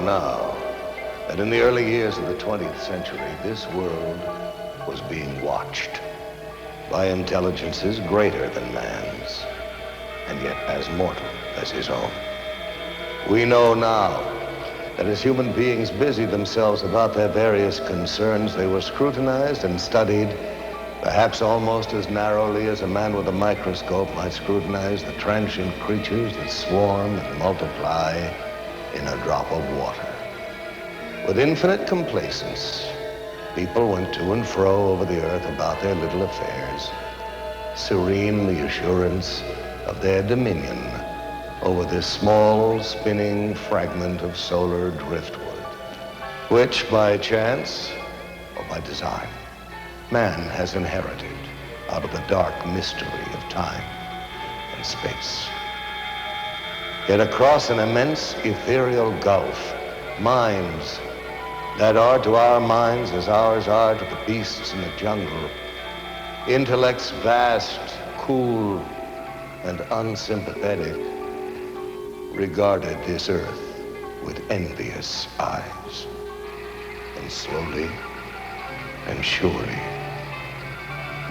now that in the early years of the 20th century, this world was being watched by intelligences greater than man's, and yet as mortal as his own. We know now that as human beings busied themselves about their various concerns, they were scrutinized and studied perhaps almost as narrowly as a man with a microscope might scrutinize the transient creatures that swarm and multiply in a drop of water. With infinite complacence, people went to and fro over the earth about their little affairs, serene in the assurance of their dominion over this small spinning fragment of solar driftwood, which by chance or by design, man has inherited out of the dark mystery of time and space. Yet across an immense ethereal gulf, minds that are to our minds as ours are to the beasts in the jungle, intellects vast, cool, and unsympathetic, regarded this earth with envious eyes, and slowly and surely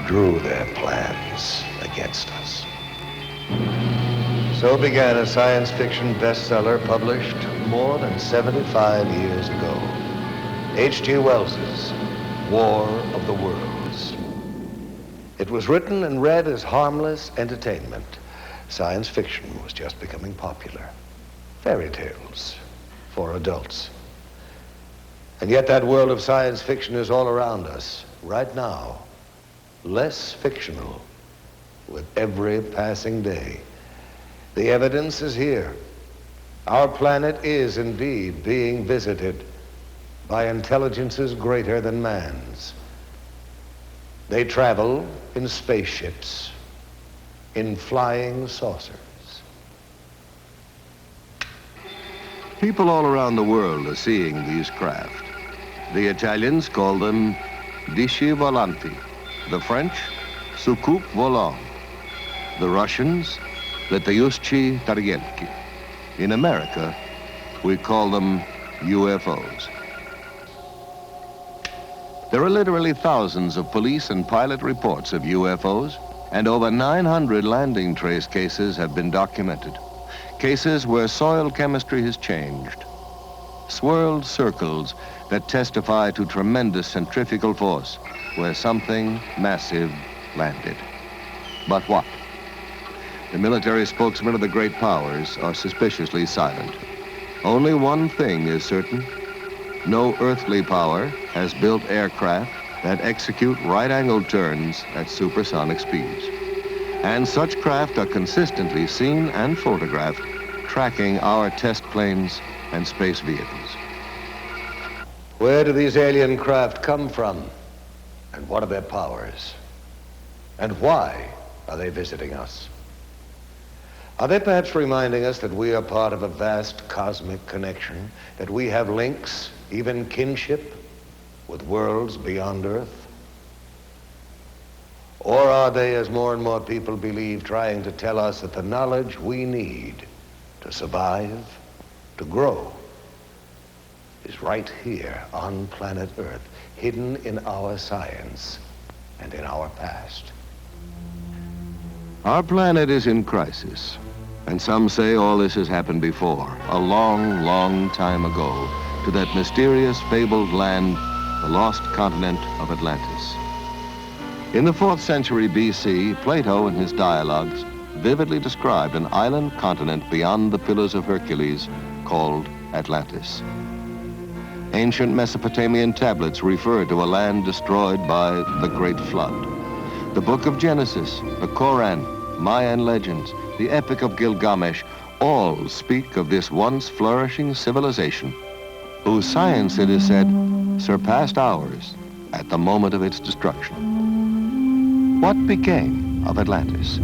drew their plans against us. So began a science fiction bestseller published more than 75 years ago, H.G. Wells's War of the Worlds. It was written and read as harmless entertainment. Science fiction was just becoming popular. Fairy tales for adults. And yet that world of science fiction is all around us, right now, less fictional with every passing day. The evidence is here. Our planet is indeed being visited by intelligences greater than man's. They travel in spaceships, in flying saucers. People all around the world are seeing these craft. The Italians call them disci volanti, the French, soucoupe volant, the Russians, letayushchi targelki. In America, we call them UFOs. There are literally thousands of police and pilot reports of UFOs, and over 900 landing trace cases have been documented. Cases where soil chemistry has changed. Swirled circles that testify to tremendous centrifugal force where something massive landed. But what? The military spokesmen of the great powers are suspiciously silent. Only one thing is certain. No earthly power has built aircraft that execute right-angled turns at supersonic speeds. And such craft are consistently seen and photographed tracking our test planes and space vehicles. Where do these alien craft come from? And what are their powers? And why are they visiting us? Are they perhaps reminding us that we are part of a vast cosmic connection, that we have links, even kinship, with worlds beyond Earth? Or are they, as more and more people believe, trying to tell us that the knowledge we need to survive, to grow, is right here on planet Earth, hidden in our science and in our past? Our planet is in crisis, and some say all this has happened before, a long, long time ago, to that mysterious, fabled land, the lost continent of Atlantis. In the 4th century BC, Plato in his dialogues vividly described an island continent beyond the Pillars of Hercules called Atlantis. Ancient Mesopotamian tablets refer to a land destroyed by the Great Flood. The Book of Genesis, the Koran, Mayan legends, the Epic of Gilgamesh, all speak of this once flourishing civilization, whose science, it is said, surpassed ours at the moment of its destruction. What became of Atlantis?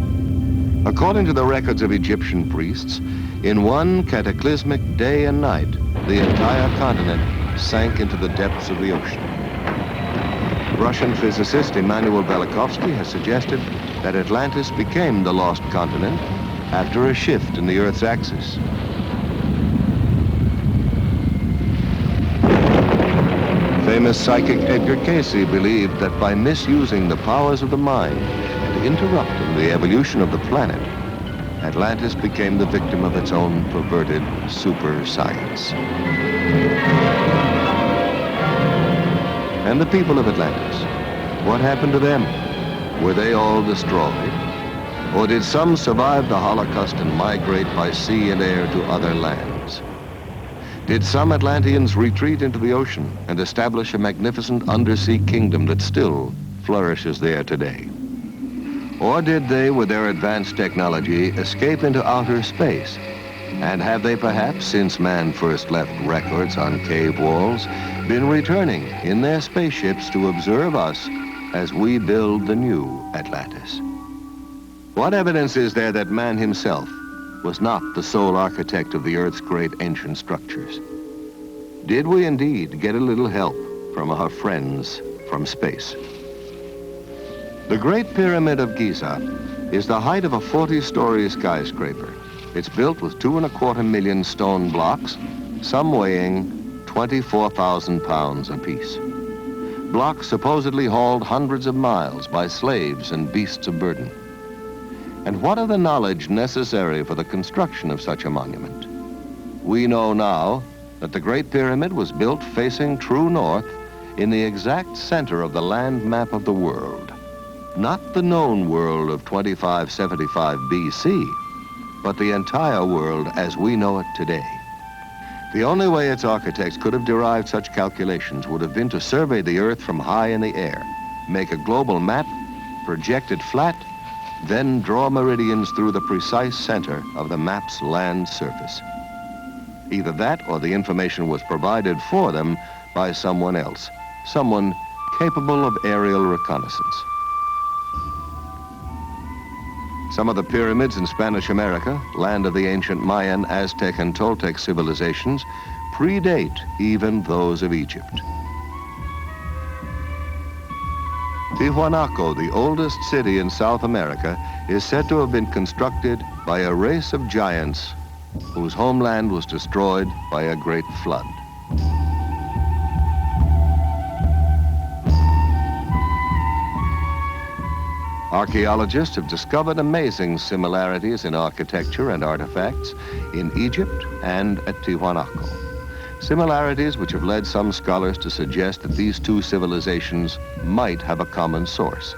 According to the records of Egyptian priests, in one cataclysmic day and night, the entire continent sank into the depths of the ocean. Russian physicist Immanuel Velikovsky has suggested that Atlantis became the lost continent after a shift in the Earth's axis. famous psychic Edgar Cayce believed that by misusing the powers of the mind and interrupting the evolution of the planet, Atlantis became the victim of its own perverted super science. And the people of Atlantis, what happened to them? Were they all destroyed? Or did some survive the Holocaust and migrate by sea and air to other lands? Did some Atlanteans retreat into the ocean and establish a magnificent undersea kingdom that still flourishes there today? Or did they, with their advanced technology, escape into outer space? And have they perhaps, since man first left records on cave walls, been returning in their spaceships to observe us as we build the new Atlantis? What evidence is there that man himself was not the sole architect of the Earth's great ancient structures? Did we indeed get a little help from our friends from space? The Great Pyramid of Giza is the height of a 40-story skyscraper. It's built with 2.25 million stone blocks, some weighing 24,000 pounds apiece. Blocks supposedly hauled hundreds of miles by slaves and beasts of burden. And what of the knowledge necessary for the construction of such a monument? We know now that the Great Pyramid was built facing true north in the exact center of the land map of the world. Not the known world of 2575 BC, but the entire world as we know it today. The only way its architects could have derived such calculations would have been to survey the Earth from high in the air, make a global map, project it flat, then draw meridians through the precise center of the map's land surface. Either that or the information was provided for them by someone else, someone capable of aerial reconnaissance. Some of the pyramids in Spanish America, land of the ancient Mayan, Aztec, and Toltec civilizations, predate even those of Egypt. Tiwanaku, the oldest city in South America, is said to have been constructed by a race of giants whose homeland was destroyed by a great flood. Archaeologists have discovered amazing similarities in architecture and artifacts in Egypt and at Tiwanaku. Similarities which have led some scholars to suggest that these two civilizations might have a common source.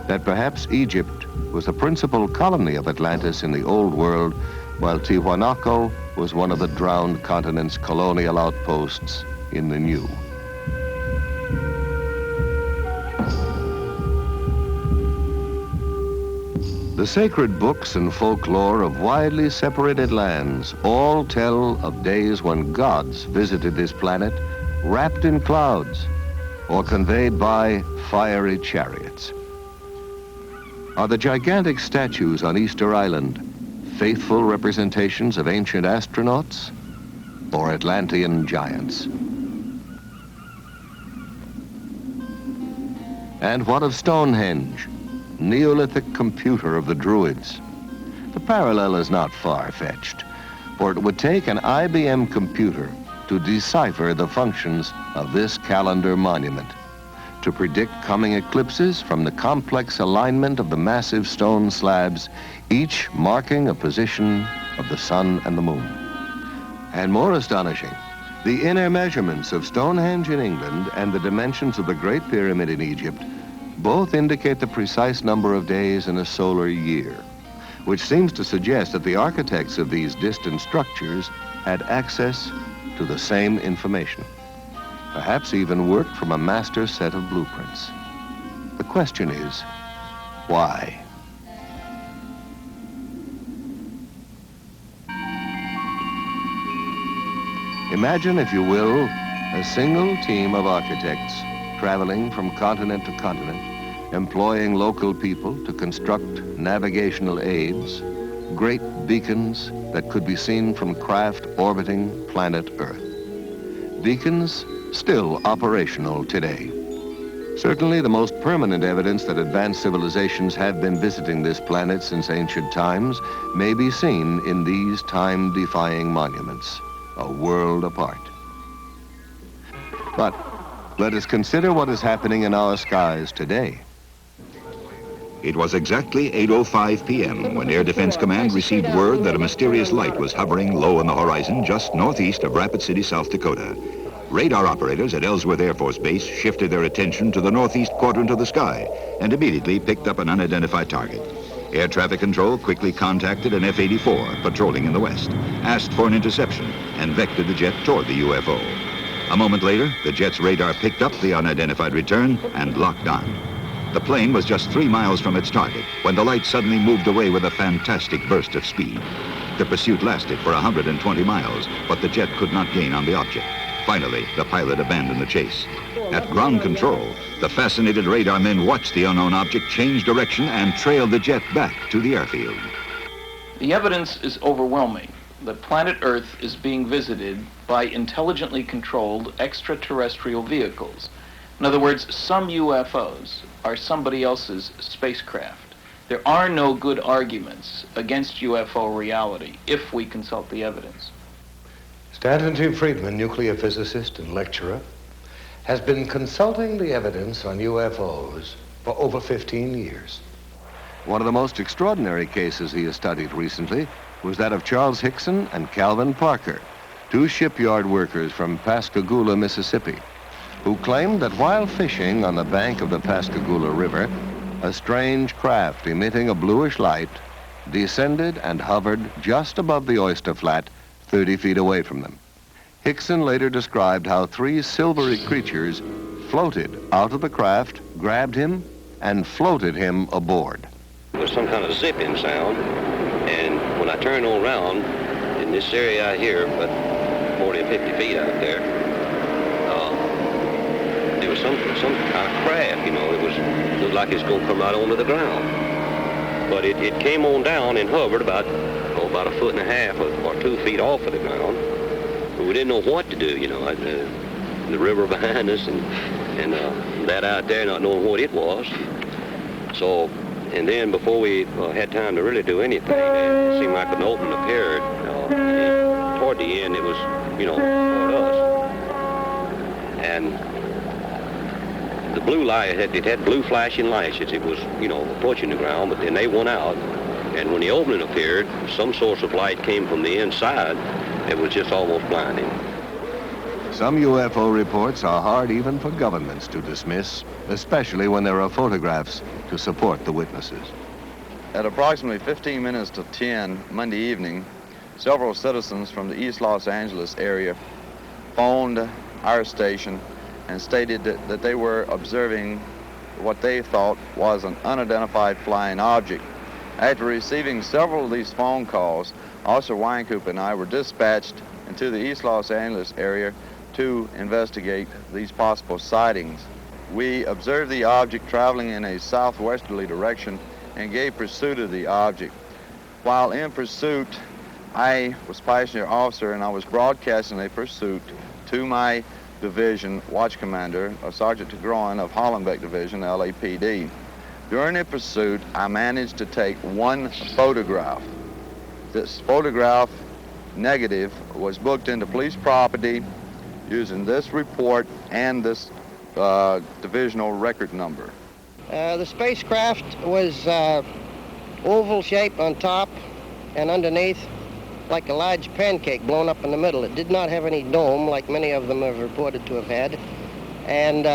That perhaps Egypt was the principal colony of Atlantis in the Old World, while Tiwanaku was one of the drowned continent's colonial outposts in the New. The sacred books and folklore of widely separated lands all tell of days when gods visited this planet wrapped in clouds or conveyed by fiery chariots. Are the gigantic statues on Easter Island faithful representations of ancient astronauts or Atlantean giants? And what of Stonehenge, Neolithic computer of the Druids? The parallel is not far-fetched, for it would take an IBM computer to decipher the functions of this calendar monument, to predict coming eclipses from the complex alignment of the massive stone slabs, each marking a position of the sun and the moon. And more astonishing, the inner measurements of Stonehenge in England and the dimensions of the Great Pyramid in Egypt both indicate the precise number of days in a solar year, which seems to suggest that the architects of these distant structures had access to the same information, perhaps even worked from a master set of blueprints. The question is, why? Imagine, if you will, a single team of architects traveling from continent to continent, employing local people to construct navigational aids, great beacons that could be seen from craft orbiting planet Earth. Beacons still operational today. Certainly the most permanent evidence that advanced civilizations have been visiting this planet since ancient times may be seen in these time-defying monuments, a world apart. But Let us consider what is happening in our skies today. It was exactly 8:05 p.m. when Air Defense Command received word that a mysterious light was hovering low on the horizon just northeast of Rapid City, South Dakota. Radar operators at Ellsworth Air Force Base shifted their attention to the northeast quadrant of the sky and immediately picked up an unidentified target. Air traffic control quickly contacted an F-84 patrolling in the west, asked for an interception, and vectored the jet toward the UFO. A moment later, the jet's radar picked up the unidentified return and locked on. The plane was just 3 miles from its target when the light suddenly moved away with a fantastic burst of speed. The pursuit lasted for 120 miles, but the jet could not gain on the object. Finally, the pilot abandoned the chase. At ground control, the fascinated radar men watched the unknown object change direction and trailed the jet back to the airfield. The evidence is overwhelming that planet Earth is being visited by intelligently controlled extraterrestrial vehicles. In other words, some UFOs are somebody else's spacecraft. There are no good arguments against UFO reality if we consult the evidence. Stanton T. Friedman, nuclear physicist and lecturer, has been consulting the evidence on UFOs for over 15 years. One of the most extraordinary cases he has studied recently was that of Charles Hickson and Calvin Parker, two shipyard workers from Pascagoula, Mississippi, who claimed that while fishing on the bank of the Pascagoula River, a strange craft emitting a bluish light descended and hovered just above the oyster flat 30 feet away from them. Hickson later described how 3 silvery creatures floated out of the craft, grabbed him, and floated him aboard. It was some kind of zipping sound, and when I turned around in this area out here, about 40 or 50 feet out there, there was some kind of craft, you know. It looked like it was going to come right onto the ground. But it came on down and hovered about 1.5 feet or 2 feet off of the ground. But we didn't know what to do, you know. The river behind us and that out there, not knowing what it was. So, and then before we had time to really do anything, it seemed like an opening appeared. Toward the end, it was, you know, toward us. And the blue light, it had blue flashing lights as it was, you know, approaching the ground, but then they went out. And when the opening appeared, some source of light came from the inside. It was just almost blinding. Some UFO reports are hard even for governments to dismiss, especially when there are photographs to support the witnesses. At approximately 15 minutes to 10 Monday evening, several citizens from the East Los Angeles area phoned our station and stated that they were observing what they thought was an unidentified flying object. After receiving several of these phone calls, Officer Weinkoop and I were dispatched into the East Los Angeles area to investigate these possible sightings. We observed the object traveling in a southwesterly direction and gave pursuit of the object. While in pursuit, I was passenger officer and I was broadcasting a pursuit to my division watch commander, Sergeant Tigroin of Hollenbeck Division, LAPD. During the pursuit, I managed to take one photograph. This photograph negative was booked into police property using this report and this divisional record number. The spacecraft was oval shaped on top and underneath, like a large pancake blown up in the middle. It did not have any dome like many of them have reported to have had. And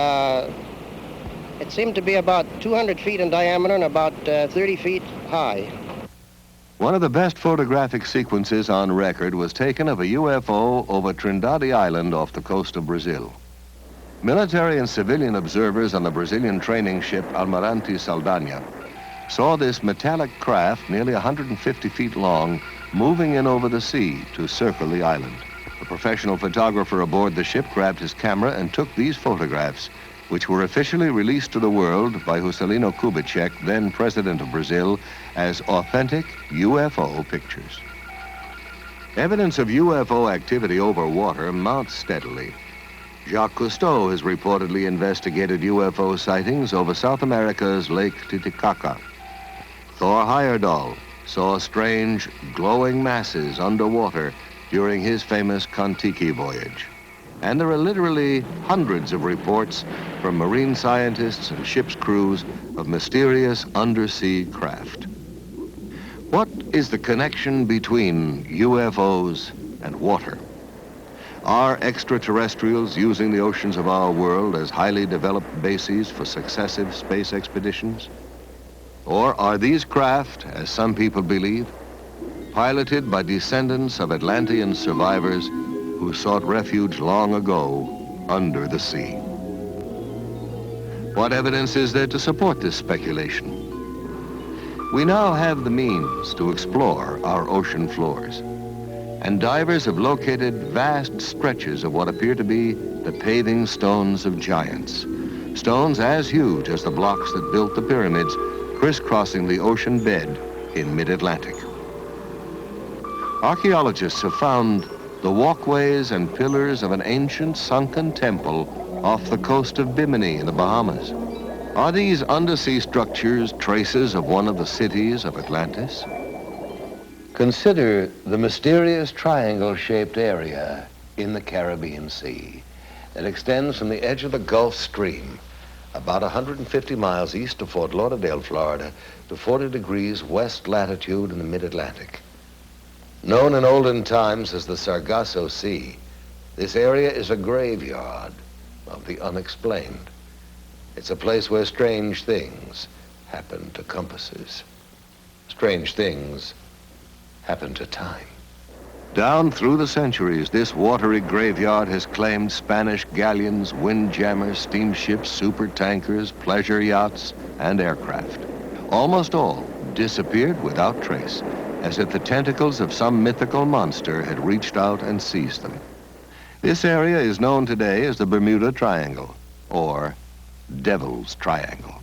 it seemed to be about 200 feet in diameter and about 30 feet high. One of the best photographic sequences on record was taken of a UFO over Trindade Island off the coast of Brazil. Military and civilian observers on the Brazilian training ship Almirante Saldanha saw this metallic craft nearly 150 feet long moving in over the sea to circle the island. A professional photographer aboard the ship grabbed his camera and took these photographs, which were officially released to the world by Juscelino Kubitschek, then president of Brazil, as authentic UFO pictures. Evidence of UFO activity over water mounts steadily. Jacques Cousteau has reportedly investigated UFO sightings over South America's Lake Titicaca. Thor Heyerdahl saw strange glowing masses underwater during his famous Kon-Tiki voyage. And there are literally hundreds of reports from marine scientists and ship's crews of mysterious undersea craft. What is the connection between UFOs and water? Are extraterrestrials using the oceans of our world as highly developed bases for successive space expeditions? Or are these craft, as some people believe, piloted by descendants of Atlantean survivors who sought refuge long ago under the sea? What evidence is there to support this speculation? We now have the means to explore our ocean floors, and divers have located vast stretches of what appear to be the paving stones of giants, stones as huge as the blocks that built the pyramids, crisscrossing the ocean bed in mid-Atlantic. Archaeologists have found the walkways and pillars of an ancient sunken temple off the coast of Bimini in the Bahamas. Are these undersea structures traces of one of the cities of Atlantis? Consider the mysterious triangle-shaped area in the Caribbean Sea that extends from the edge of the Gulf Stream, about 150 miles east of Fort Lauderdale, Florida, to 40 degrees west latitude in the mid-Atlantic. Known in olden times as the Sargasso Sea, this area is a graveyard of the unexplained. It's a place where strange things happen to compasses. Strange things happen to time. Down through the centuries, this watery graveyard has claimed Spanish galleons, windjammers, steamships, supertankers, pleasure yachts, and aircraft. Almost all disappeared without trace, as if the tentacles of some mythical monster had reached out and seized them. This area is known today as the Bermuda Triangle, or Devil's Triangle.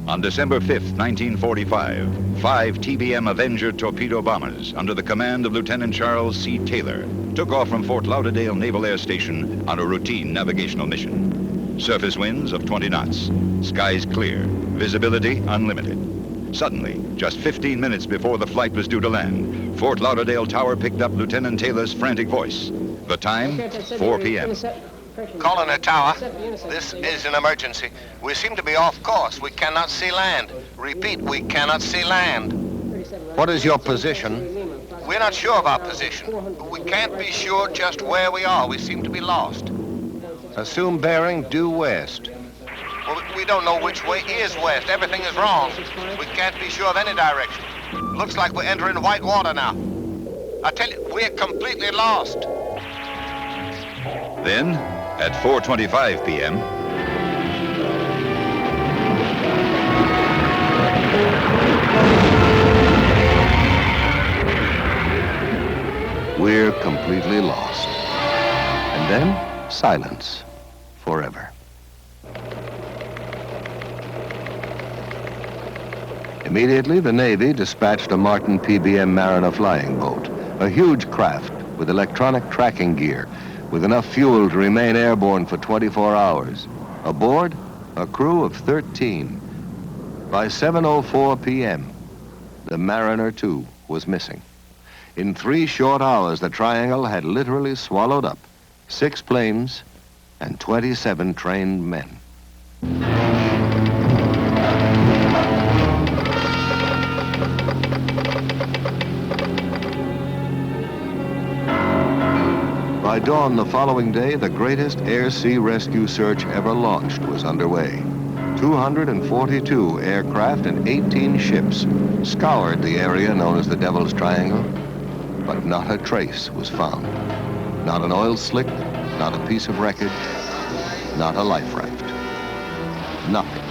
On December 5th, 1945, 5 TBM Avenger torpedo bombers under the command of Lieutenant Charles C. Taylor took off from Fort Lauderdale Naval Air Station on a routine navigational mission. Surface winds of 20 knots, skies clear, visibility unlimited. Suddenly, just 15 minutes before the flight was due to land, Fort Lauderdale Tower picked up Lieutenant Taylor's frantic voice. The time, 4 p.m. Calling the tower. This is an emergency. We seem to be off course. We cannot see land. Repeat, we cannot see land. What is your position? We're not sure of our position. We can't be sure just where we are. We seem to be lost. Assume bearing due west. Well, we don't know which way is west. Everything is wrong. We can't be sure of any direction. Looks like we're entering white water now. I tell you, we're completely lost. Then, at 4:25 p.m., we're completely lost. And then, silence forever. Immediately, the Navy dispatched a Martin PBM Mariner flying boat, a huge craft with electronic tracking gear, with enough fuel to remain airborne for 24 hours. Aboard, a crew of 13. By 7:04 p.m., the Mariner 2 was missing. In 3 short hours, the Triangle had literally swallowed up 6 planes and 27 trained men. By dawn the following day, the greatest air-sea rescue search ever launched was underway. 242 aircraft and 18 ships scoured the area known as the Devil's Triangle, but not a trace was found. Not an oil slick, not a piece of wreckage, not a life raft. Nothing.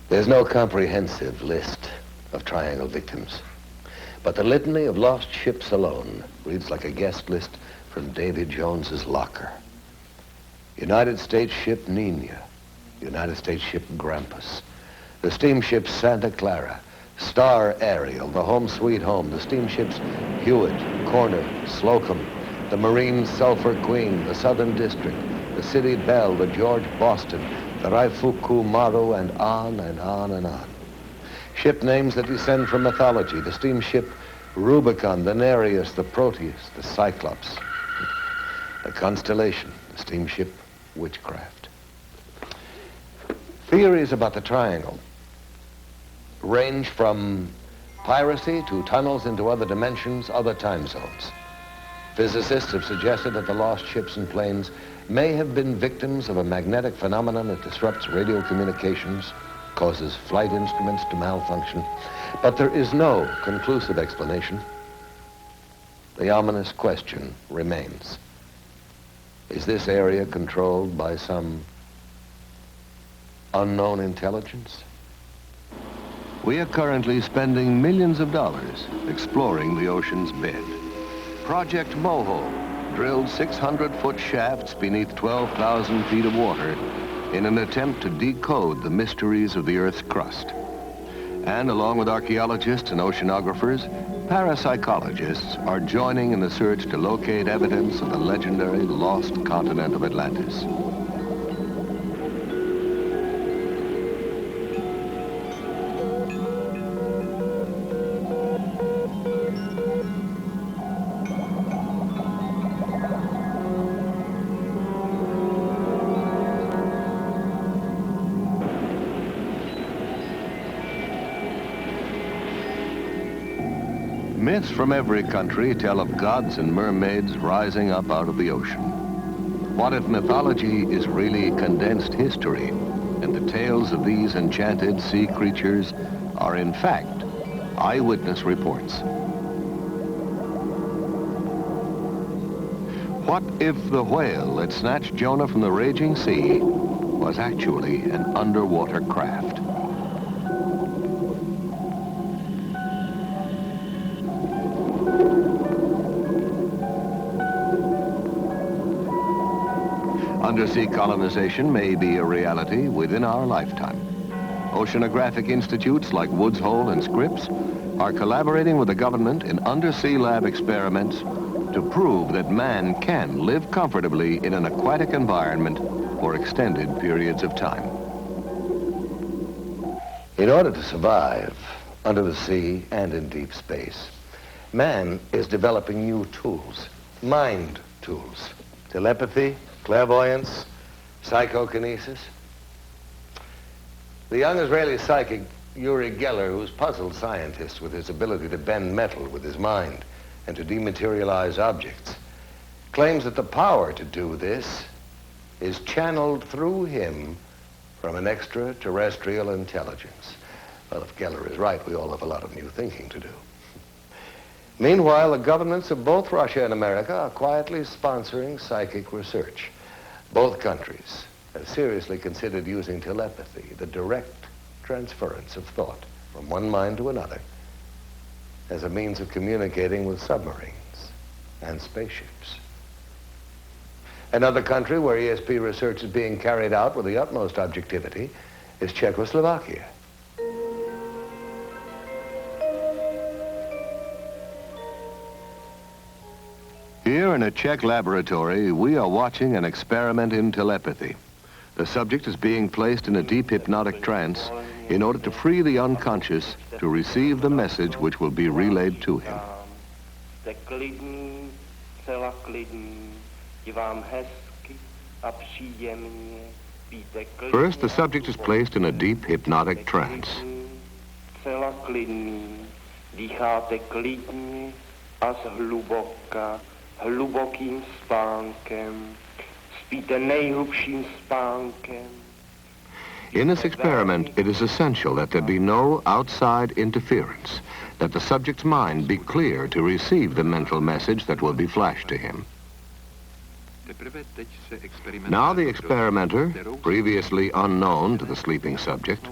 There's no comprehensive list of Triangle victims, but the litany of lost ships alone reads like a guest list from Davy Jones's locker. United States ship Nina, United States ship Grampus, the steamships Santa Clara, Star Ariel, the Home Sweet Home, the steamships Hewitt, Corner, Slocum, the Marine Sulphur Queen, the Southern District, the City Bell, the George Boston, the Raifuku Maru, and on and on and on. Ship names that descend from mythology, the steamship Rubicon, the Nereus, the Proteus, the Cyclops, the Constellation, the steamship Witchcraft. Theories about the triangle range from piracy to tunnels into other dimensions, other time zones. Physicists have suggested that the lost ships and planes may have been victims of a magnetic phenomenon that disrupts radio communications, causes flight instruments to malfunction, but there is no conclusive explanation. The ominous question remains. Is this area controlled by some unknown intelligence? We are currently spending millions of dollars exploring the ocean's bed. Project Moho drilled 600-foot shafts beneath 12,000 feet of water in an attempt to decode the mysteries of the Earth's crust. And along with archaeologists and oceanographers, parapsychologists are joining in the search to locate evidence of the legendary lost continent of Atlantis. Myths from every country tell of gods and mermaids rising up out of the ocean. What if mythology is really condensed history, and the tales of these enchanted sea creatures are in fact eyewitness reports? What if the whale that snatched Jonah from the raging sea was actually an underwater craft? Undersea colonization may be a reality within our lifetime. Oceanographic institutes like Woods Hole and Scripps are collaborating with the government in undersea lab experiments to prove that man can live comfortably in an aquatic environment for extended periods of time. In order to survive under the sea and in deep space, man is developing new tools, mind tools, telepathy, clairvoyance, psychokinesis. The young Israeli psychic Uri Geller, who's puzzled scientists with his ability to bend metal with his mind and to dematerialize objects, claims that the power to do this is channeled through him from an extraterrestrial intelligence. Well, if Geller is right, we all have a lot of new thinking to do. Meanwhile, the governments of both Russia and America are quietly sponsoring psychic research. Both countries have seriously considered using telepathy, the direct transference of thought from one mind to another, as a means of communicating with submarines and spaceships. Another country where ESP research is being carried out with the utmost objectivity is Czechoslovakia. Here in a Czech laboratory, we are watching an experiment in telepathy. The subject is being placed in a deep hypnotic trance in order to free the unconscious to receive the message which will be relayed to him. First, the subject is placed in a deep hypnotic trance. Hlubokým spánkem, spíte nejhlubším spánkem. In this experiment, it is essential that there be no outside interference, that the subject's mind be clear to receive the mental message that will be flashed to him. Now the experimenter, previously unknown to the sleeping subject,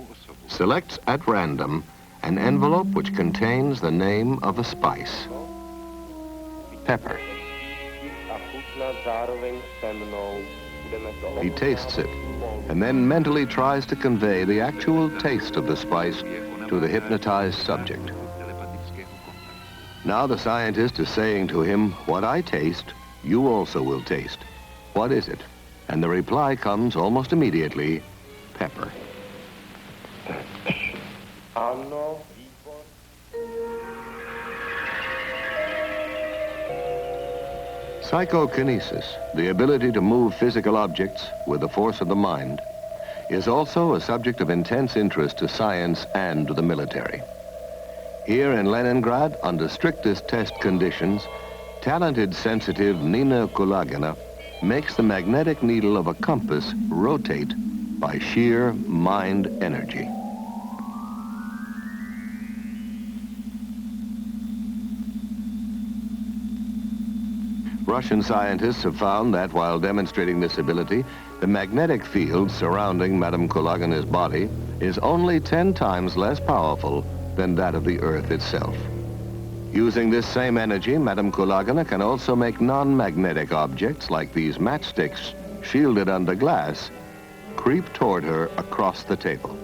selects at random an envelope which contains the name of a spice. Pepper. He tastes it, and then mentally tries to convey the actual taste of the spice to the hypnotized subject. Now the scientist is saying to him, what I taste, you also will taste. What is it? And the reply comes almost immediately, pepper. Psychokinesis, the ability to move physical objects with the force of the mind, is also a subject of intense interest to science and to the military. Here in Leningrad, under strictest test conditions, talented sensitive Nina Kulagina makes the magnetic needle of a compass rotate by sheer mind energy. Russian scientists have found that while demonstrating this ability, the magnetic field surrounding Madame Kulagina's body is only 10 times less powerful than that of the Earth itself. Using this same energy, Madame Kulagina can also make non-magnetic objects like these matchsticks, shielded under glass, creep toward her across the table.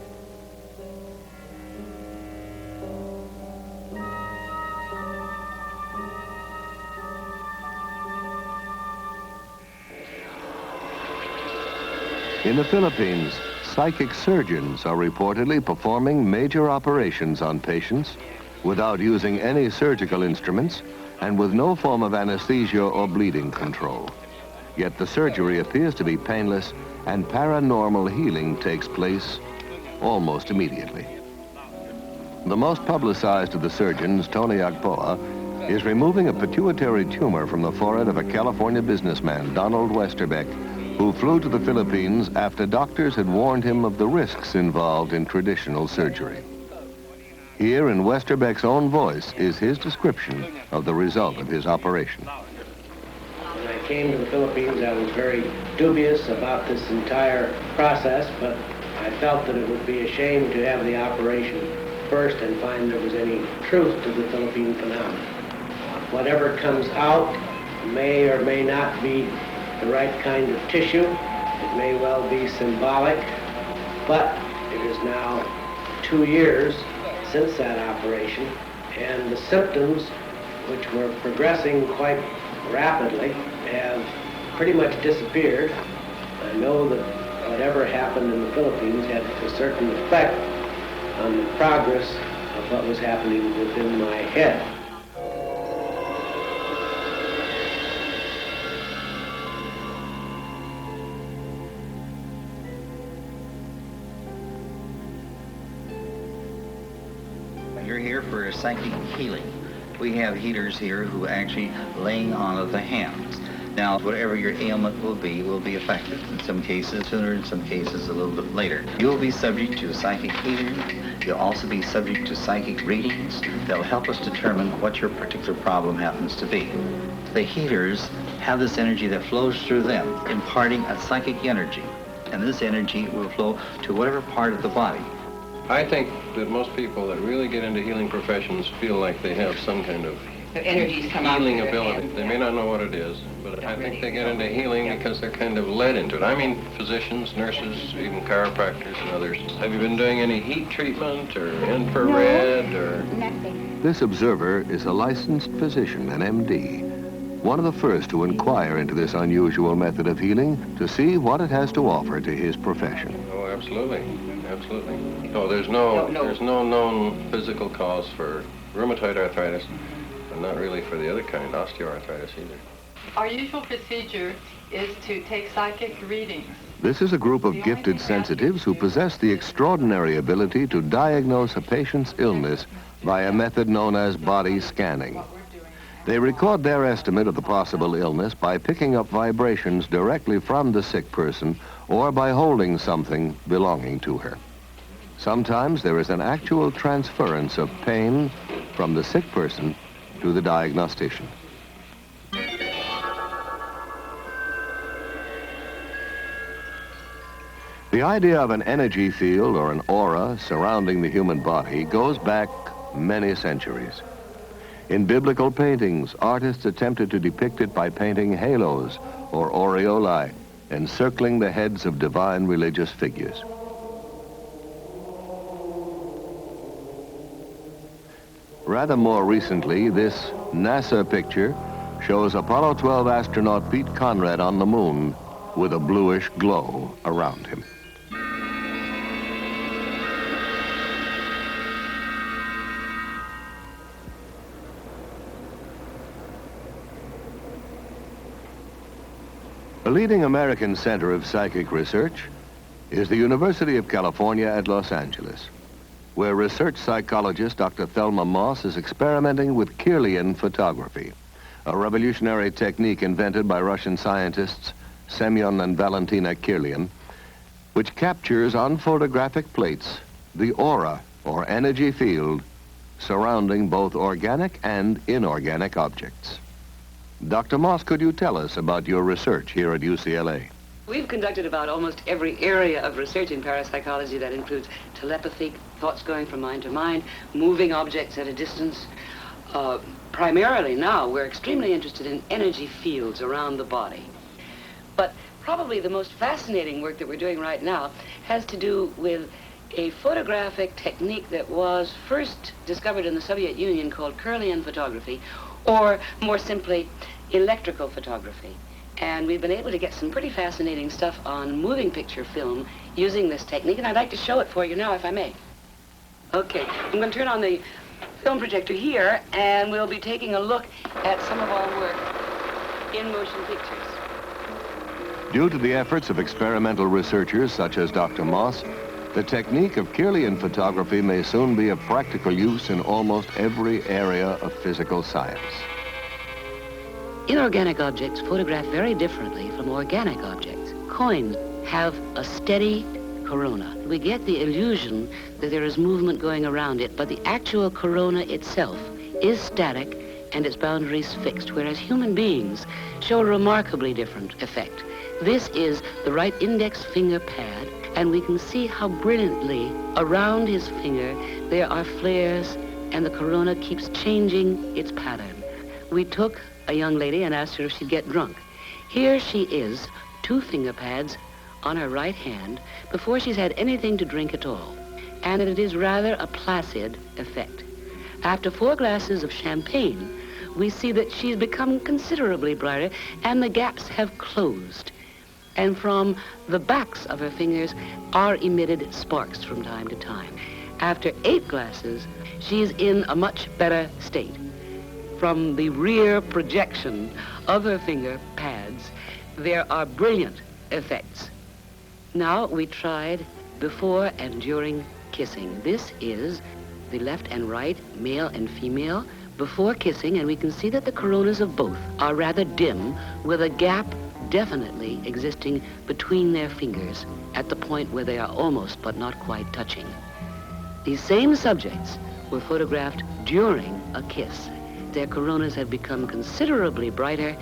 In the Philippines, psychic surgeons are reportedly performing major operations on patients without using any surgical instruments and with no form of anesthesia or bleeding control. Yet the surgery appears to be painless and paranormal healing takes place almost immediately. The most publicized of the surgeons, Tony Agpoa, is removing a pituitary tumor from the forehead of a California businessman, Donald Westerbeck, who flew to the Philippines after doctors had warned him of the risks involved in traditional surgery. Here in Westerbeck's own voice is his description of the result of his operation. When I came to the Philippines, I was very dubious about this entire process, but I felt that it would be a shame to have the operation first and find there was any truth to the Philippine phenomenon. Whatever comes out may or may not be the right kind of tissue. It may well be symbolic, but it is now 2 years since that operation, and the symptoms, which were progressing quite rapidly, have pretty much disappeared. I know that whatever happened in the Philippines had a certain effect on the progress of what was happening within my head. You're here for psychic healing. We have healers here who actually laying on of the hands. Now, whatever your ailment will be affected. In some cases sooner, in some cases a little bit later. You'll be subject to psychic healing. You'll also be subject to psychic readings. They'll help us determine what your particular problem happens to be. The healers have this energy that flows through them, imparting a psychic energy. And this energy will flow to whatever part of the body. I think that most people that really get into healing professions feel like they have some kind of healing ability. They may not know what it is, but I think they get into healing because they're kind of led into it. I mean, physicians, nurses, even chiropractors and others. Have you been doing any heat treatment or infrared or? Nothing. This observer is a licensed physician, an MD, one of the first to inquire into this unusual method of healing to see what it has to offer to his profession. Oh, absolutely. Absolutely. No, there's no known physical cause for rheumatoid arthritis, and not really for the other kind, osteoarthritis either. Our usual procedure is to take psychic readings. This is a group of gifted sensitives who possess the extraordinary ability to diagnose a patient's illness by a method known as body scanning. They record their estimate of the possible illness by picking up vibrations directly from the sick person or by holding something belonging to her. Sometimes there is an actual transference of pain from the sick person to the diagnostician. The idea of an energy field or an aura surrounding the human body goes back many centuries. In biblical paintings, artists attempted to depict it by painting halos or aureolae encircling the heads of divine religious figures. Rather more recently, this NASA picture shows Apollo 12 astronaut Pete Conrad on the moon with a bluish glow around him. A leading American center of psychic research is the University of California at Los Angeles, where research psychologist Dr. Thelma Moss is experimenting with Kirlian photography, a revolutionary technique invented by Russian scientists Semyon and Valentina Kirlian, which captures on photographic plates the aura or energy field surrounding both organic and inorganic objects. Dr. Moss, could you tell us about your research here at UCLA? We've conducted about almost every area of research in parapsychology. That includes telepathy, thoughts going from mind to mind, moving objects at a distance. Primarily now, we're extremely interested in energy fields around the body. But probably the most fascinating work that we're doing right now has to do with a photographic technique that was first discovered in the Soviet Union called Kirlian photography, or more simply, electrical photography. And we've been able to get some pretty fascinating stuff on moving picture film using this technique, and I'd like to show it for you now, if I may. Okay, I'm going to turn on the film projector here, and we'll be taking a look at some of our work in motion pictures. Due to the efforts of experimental researchers such as Dr. Moss, the technique of Kirlian photography may soon be of practical use in almost every area of physical science. Inorganic objects photograph very differently from organic objects. Coins have a steady corona. We get the illusion that there is movement going around it, but the actual corona itself is static and its boundaries fixed, whereas human beings show a remarkably different effect. This is the right index finger pad, and we can see how brilliantly around his finger there are flares, and the corona keeps changing its pattern. We took a young lady and asked her if she'd get drunk. Here she is, 2 finger pads on her right hand before she's had anything to drink at all. And it is rather a placid effect. After 4 glasses of champagne, we see that she's become considerably brighter and the gaps have closed. And from the backs of her fingers are emitted sparks from time to time. After 8 glasses, she's in a much better state. From the rear projection of her finger pads, there are brilliant effects. Now we tried before and during kissing. This is the left and right, male and female, before kissing, and we can see that the coronas of both are rather dim, with a gap definitely existing between their fingers at the point where they are almost but not quite touching. These same subjects were photographed during a kiss. Their coronas have become considerably brighter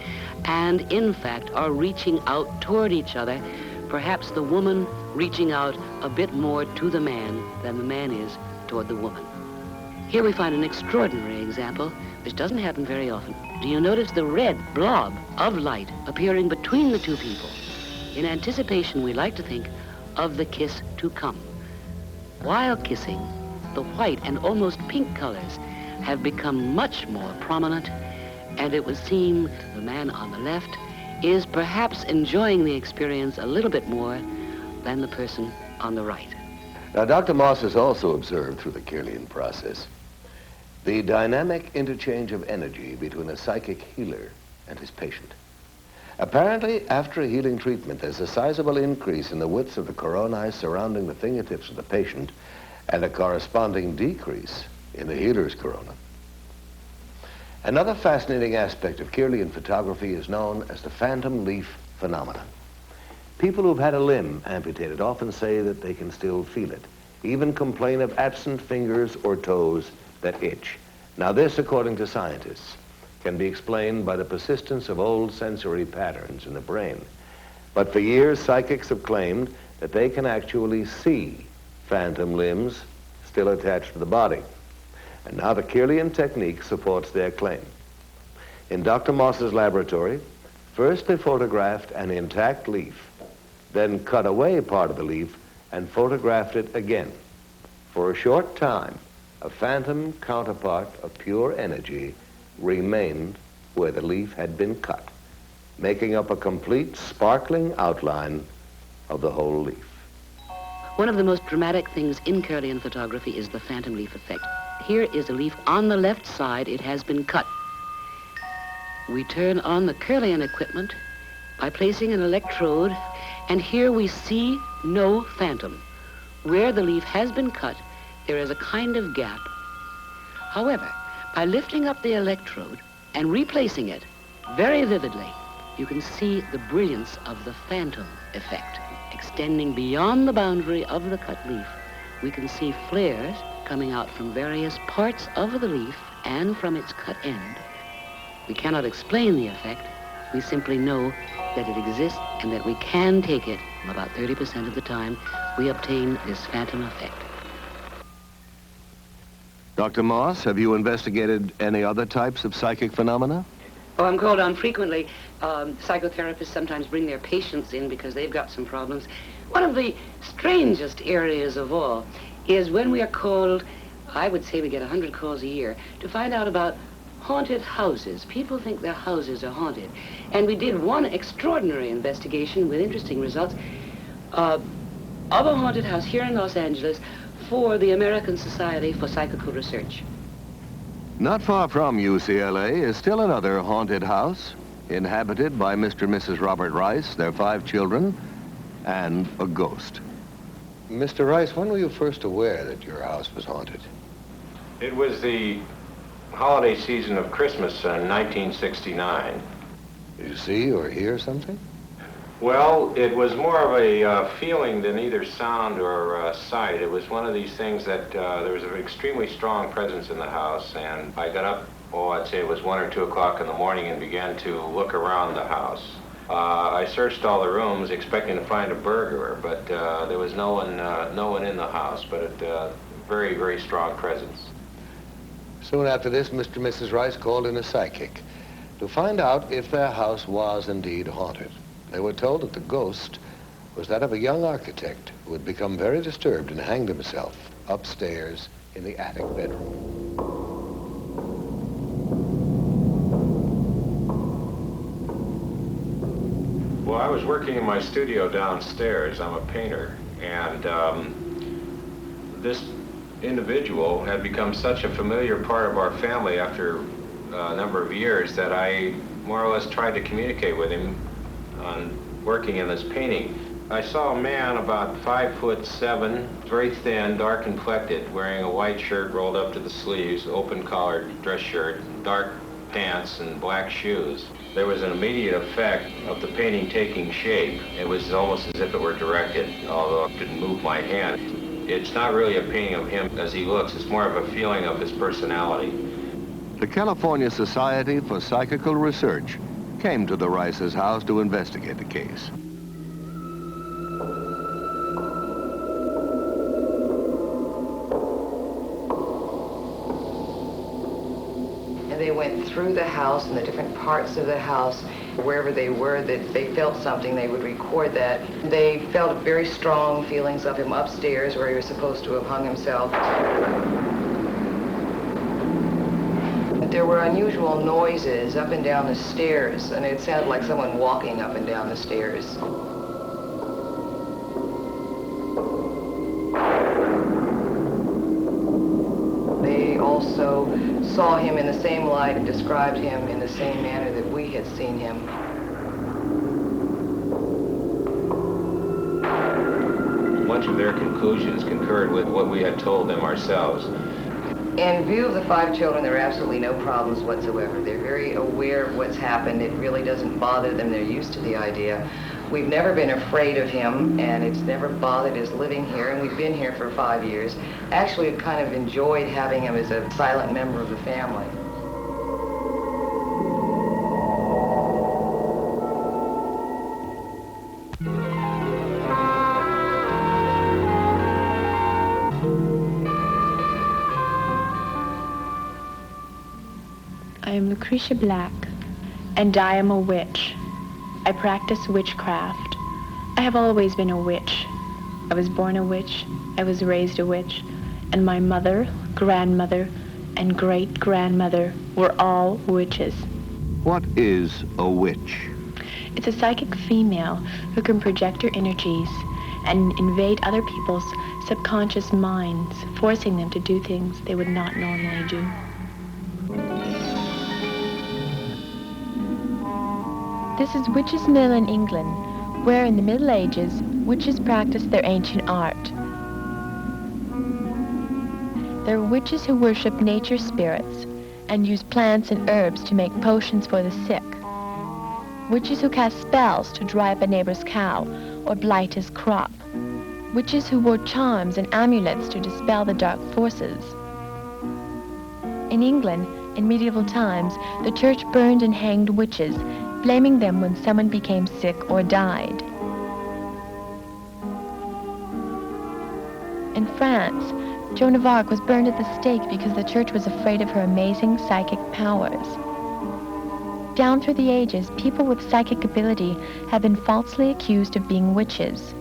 and, in fact, are reaching out toward each other, perhaps the woman reaching out a bit more to the man than the man is toward the woman. Here we find an extraordinary example, which doesn't happen very often. Do you notice the red blob of light appearing between the 2 people? In anticipation, we like to think of the kiss to come. While kissing, the white and almost pink colors have become much more prominent, and it would seem the man on the left is perhaps enjoying the experience a little bit more than the person on the right. Now, Dr. Moss has also observed through the Kirlian process the dynamic interchange of energy between a psychic healer and his patient. Apparently, after a healing treatment, there's a sizable increase in the width of the coronae surrounding the fingertips of the patient and a corresponding decrease in the healer's corona. Another fascinating aspect of Kirlian photography is known as the phantom leaf phenomenon. People who've had a limb amputated often say that they can still feel it, even complain of absent fingers or toes that itch. Now this, according to scientists, can be explained by the persistence of old sensory patterns in the brain. But for years, psychics have claimed that they can actually see phantom limbs still attached to the body. And now the Kirlian technique supports their claim. In Dr. Moss's laboratory, first they photographed an intact leaf, then cut away part of the leaf and photographed it again. For a short time, a phantom counterpart of pure energy remained where the leaf had been cut. making up a complete sparkling outline of the whole leaf. One of the most dramatic things in Kirlian photography is the phantom leaf effect. Here is a leaf on the left side. It has been cut. We turn on the Kirlian equipment by placing an electrode, and here we see no phantom. Where the leaf has been cut, there is a kind of gap. However, by lifting up the electrode and replacing it very vividly, you can see the brilliance of the phantom effect. Extending beyond the boundary of the cut leaf, we can see flares coming out from various parts of the leaf and from its cut end. We cannot explain the effect. We simply know that it exists and that we can take it. About 30% of the time, we obtain this phantom effect. Dr. Moss, have you investigated any other types of psychic phenomena? Oh, I'm called on frequently. Psychotherapists sometimes bring their patients in because they've got some problems. One of the strangest areas of all is when we are called, I would say we get 100 calls a year, to find out about haunted houses. People think their houses are haunted. And we did one extraordinary investigation with interesting results of a haunted house here in Los Angeles for the American Society for Psychical Research. Not far from UCLA is still another haunted house, inhabited by Mr. and Mrs. Robert Rice, their 5 children, and a ghost. Mr. Rice, when were you first aware that your house was haunted? It was the holiday season of Christmas in 1969. Did you see or hear something? Well, it was more of a feeling than either sound or sight. It was one of these things that there was an extremely strong presence in the house, and I got up, I'd say it was 1 or 2 o'clock in the morning, and began to look around the house. I searched all the rooms expecting to find a burglar, but there was no one in the house, but a very, very strong presence. Soon after this, Mr. and Mrs. Rice called in a psychic to find out if their house was indeed haunted. They were told that the ghost was that of a young architect who had become very disturbed and hanged himself upstairs in the attic bedroom. Well, I was working in my studio downstairs. I'm a painter, and this individual had become such a familiar part of our family after a number of years that I more or less tried to communicate with him on working in this painting. I saw a man about 5'7", very thin, dark complected, wearing a white shirt rolled up to the sleeves, open collared dress shirt, dark pants, and black shoes. There was an immediate effect of the painting taking shape. It was almost as if it were directed, although it didn't move my hand. It's not really a painting of him as he looks, it's more of a feeling of his personality. The California Society for Psychical Research came to the Rice's house to investigate the case. And they went through the house and the different parts of the house. Wherever they were, that they felt something, they would record that. They felt very strong feelings of him upstairs where he was supposed to have hung himself. There were unusual noises up and down the stairs, and it sounded like someone walking up and down the stairs. They also saw him in the same light and described him in the same manner that we had seen him. Much of their conclusions concurred with what we had told them ourselves. In view of the 5 children, there are absolutely no problems whatsoever. They're very aware of what's happened. It really doesn't bother them. They're used to the idea. We've never been afraid of him, and it's never bothered us living here, and we've been here for 5 years. Actually, we've kind of enjoyed having him as a silent member of the family. I am Lucretia Black, and I am a witch. I practice witchcraft. I have always been a witch. I was born a witch, I was raised a witch, and my mother, grandmother, and great-grandmother were all witches. What is a witch? It's a psychic female who can project her energies and invade other people's subconscious minds, forcing them to do things they would not normally do. This is Witches' Mill in England, where in the Middle Ages, witches practiced their ancient art. There are witches who worship nature spirits and use plants and herbs to make potions for the sick. Witches who cast spells to dry up a neighbor's cow or blight his crop. Witches who wore charms and amulets to dispel the dark forces. In England, in medieval times, the church burned and hanged witches, blaming them when someone became sick or died. In France, Joan of Arc was burned at the stake because the church was afraid of her amazing psychic powers. Down through the ages, people with psychic ability have been falsely accused of being witches.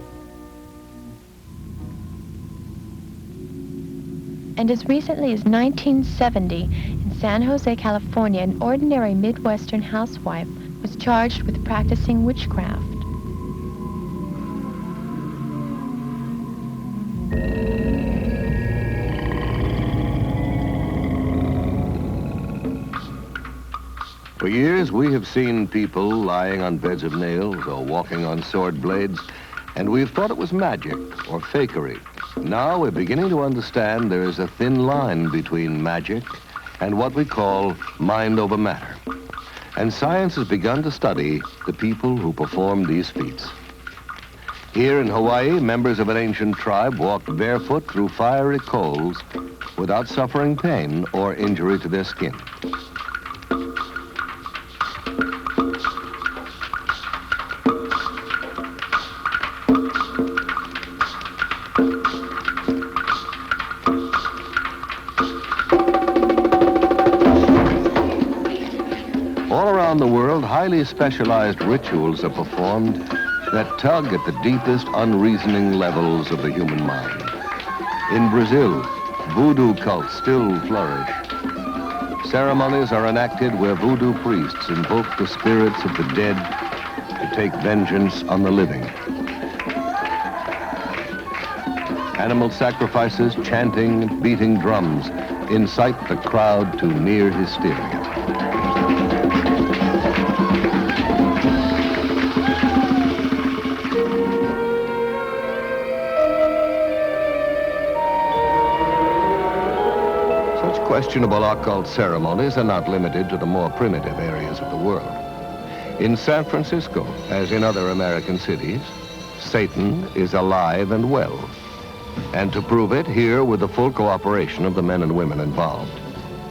And as recently as 1970, in San Jose, California, an ordinary Midwestern housewife was charged with practicing witchcraft. For years, we have seen people lying on beds of nails or walking on sword blades, and we've thought it was magic or fakery. Now we're beginning to understand there is a thin line between magic and what we call mind over matter. And science has begun to study the people who perform these feats. Here in Hawaii, members of an ancient tribe walked barefoot through fiery coals without suffering pain or injury to their skin. All around the world, highly specialized rituals are performed that tug at the deepest unreasoning levels of the human mind. In Brazil, voodoo cults still flourish. Ceremonies are enacted where voodoo priests invoke the spirits of the dead to take vengeance on the living. Animal sacrifices, chanting, and beating drums incite the crowd to near hysteria. Questionable occult ceremonies are not limited to the more primitive areas of the world. In San Francisco, as in other American cities, Satan is alive and well. And to prove it, here, with the full cooperation of the men and women involved,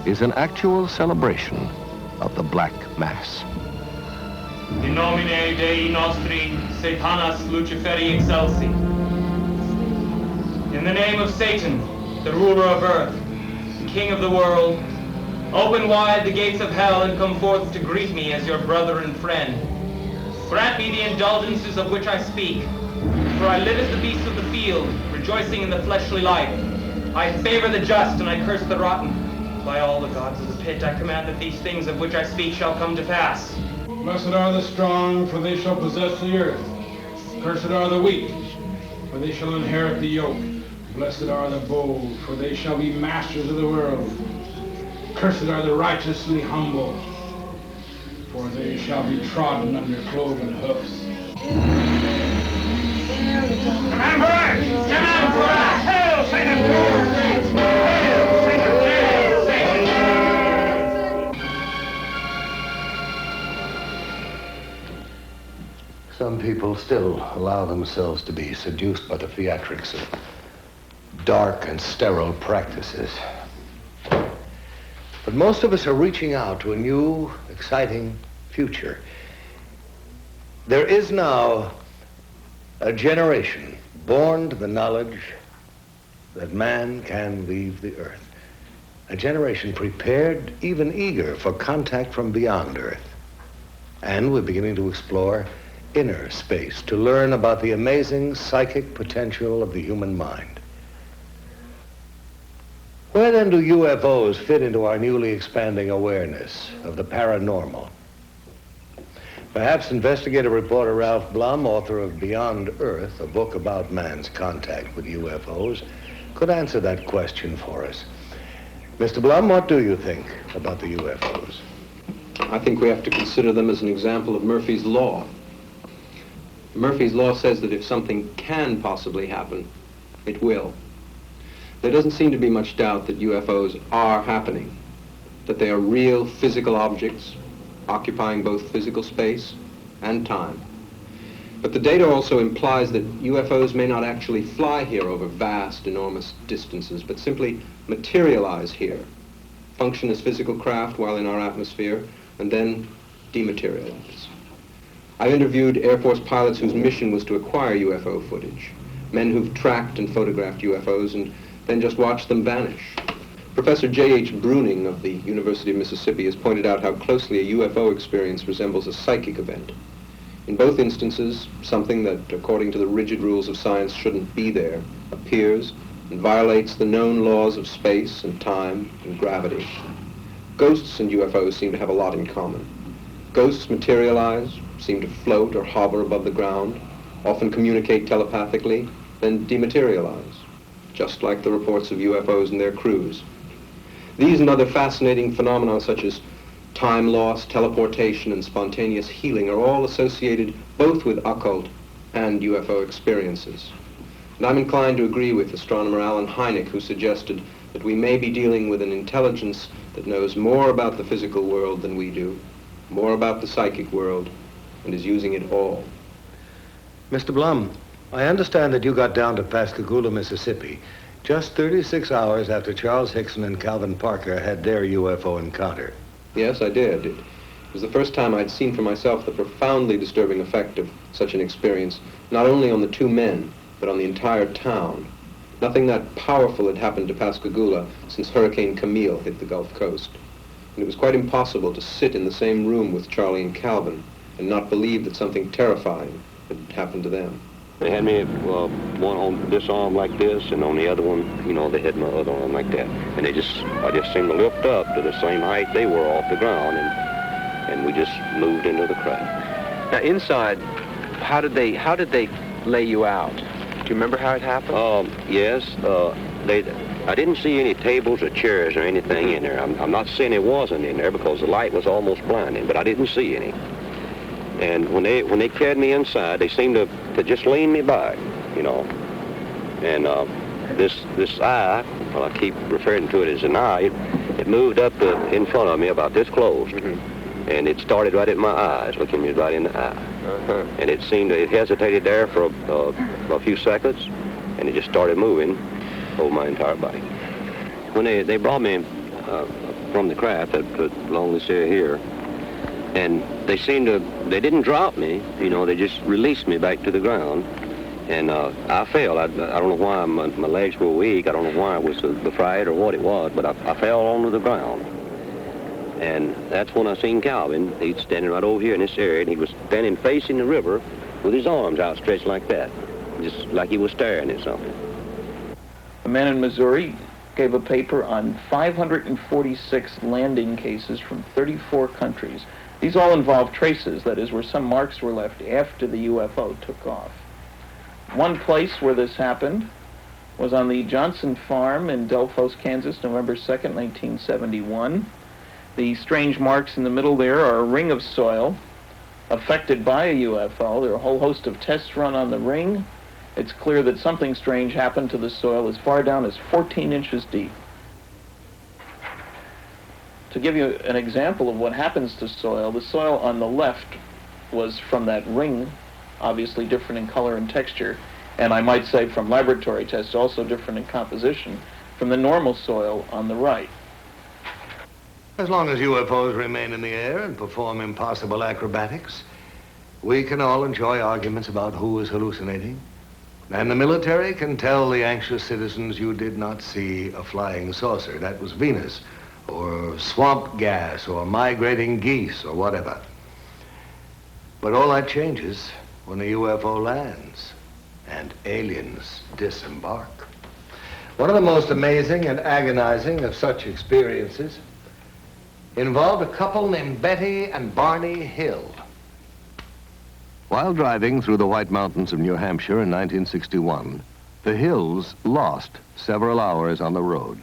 is an actual celebration of the Black Mass. In nomine Dei nostri, Satanas Luciferi excelsi. In the name of Satan, the ruler of earth, King of the world, open wide the gates of hell and come forth to greet me as your brother and friend. Grant me the indulgences of which I speak, for I live as the beasts of the field, rejoicing in the fleshly life. I favor the just and I curse the rotten. By all the gods of the pit, I command that these things of which I speak shall come to pass. Blessed are the strong, for they shall possess the earth. Cursed are the weak, for they shall inherit the yoke. Blessed are the bold, for they shall be masters of the world. Cursed are the righteously humble, for they shall be trodden under cloven hoofs. Command for us! Command for us! Hail, Satan! Hail, Satan! Hail, Satan! Some people still allow themselves to be seduced by the theatrics of dark and sterile practices. But most of us are reaching out to a new, exciting future. There is now a generation born to the knowledge that man can leave the earth. A generation prepared, even eager, for contact from beyond Earth. And we're beginning to explore inner space to learn about the amazing psychic potential of the human mind. Where then do UFOs fit into our newly expanding awareness of the paranormal? Perhaps investigative reporter Ralph Blum, author of Beyond Earth, a book about man's contact with UFOs, could answer that question for us. Mr. Blum, what do you think about the UFOs? I think we have to consider them as an example of Murphy's Law. Murphy's Law says that if something can possibly happen, it will. There doesn't seem to be much doubt that UFOs are happening, that they are real physical objects occupying both physical space and time. But the data also implies that UFOs may not actually fly here over vast, enormous distances, but simply materialize here, function as physical craft while in our atmosphere, and then dematerialize. I've interviewed Air Force pilots whose mission was to acquire UFO footage, men who've tracked and photographed UFOs and then just watched them vanish. Professor J.H. Bruning of the University of Mississippi has pointed out how closely a UFO experience resembles a psychic event. In both instances, something that, according to the rigid rules of science, shouldn't be there, appears and violates the known laws of space and time and gravity. Ghosts and UFOs seem to have a lot in common. Ghosts materialize, seem to float or hover above the ground, often communicate telepathically, then dematerialize, just like the reports of UFOs and their crews. These and other fascinating phenomena such as time loss, teleportation, and spontaneous healing are all associated both with occult and UFO experiences. And I'm inclined to agree with astronomer Alan Hynek, who suggested that we may be dealing with an intelligence that knows more about the physical world than we do, more about the psychic world, and is using it all. Mr. Blum, I understand that you got down to Pascagoula, Mississippi, just 36 hours after Charles Hickson and Calvin Parker had their UFO encounter. Yes, I did. It was the first time I'd seen for myself the profoundly disturbing effect of such an experience, not only on the two men, but on the entire town. Nothing that powerful had happened to Pascagoula since Hurricane Camille hit the Gulf Coast. And it was quite impossible to sit in the same room with Charlie and Calvin and not believe that something terrifying had happened to them. They had me one on this arm like this, and on the other one, you know, they had my other arm like that. And I just seemed to lift up to the same height they were off the ground, and we just moved into the craft. Now inside, how did they lay you out? Do you remember how it happened? Yes. I didn't see any tables or chairs or anything in there. I'm not saying it wasn't in there because the light was almost blinding, but I didn't see any. And when they carried me inside, they seemed to just lean me back, you know. And this eye, well, I keep referring to it as an eye, it moved up in front of me about this close. Mm-hmm. And it started right at my eyes, looking me right in the eye. Uh-huh. And it hesitated there for a few seconds, and it just started moving over my entire body. When they brought me from the craft that along this area here, and they didn't drop me, you know, they just released me back to the ground. And I fell. I don't know why my legs were weak. I don't know why it was the fright or what it was, but I fell onto the ground. And that's when I seen Calvin. He's standing right over here in this area, and he was standing facing the river with his arms outstretched like that, just like he was staring at something. A man in Missouri gave a paper on 546 landing cases from 34 countries. These all involve traces, that is, where some marks were left after the UFO took off. One place where this happened was on the Johnson Farm in Delphos, Kansas, November 2nd, 1971. The strange marks in the middle there are a ring of soil affected by a UFO. There are a whole host of tests run on the ring. It's clear that something strange happened to the soil as far down as 14 inches deep. To give you an example of what happens to soil, the soil on the left was from that ring, obviously different in color and texture, and I might say from laboratory tests also different in composition from the normal soil on the right. As long as UFOs remain in the air and perform impossible acrobatics, we can all enjoy arguments about who is hallucinating. And the military can tell the anxious citizens you did not see a flying saucer. That was Venus, or swamp gas, or migrating geese, or whatever. But all that changes when the UFO lands and aliens disembark. One of the most amazing and agonizing of such experiences involved a couple named Betty and Barney Hill. While driving through the White Mountains of New Hampshire in 1961, the Hills lost several hours on the road.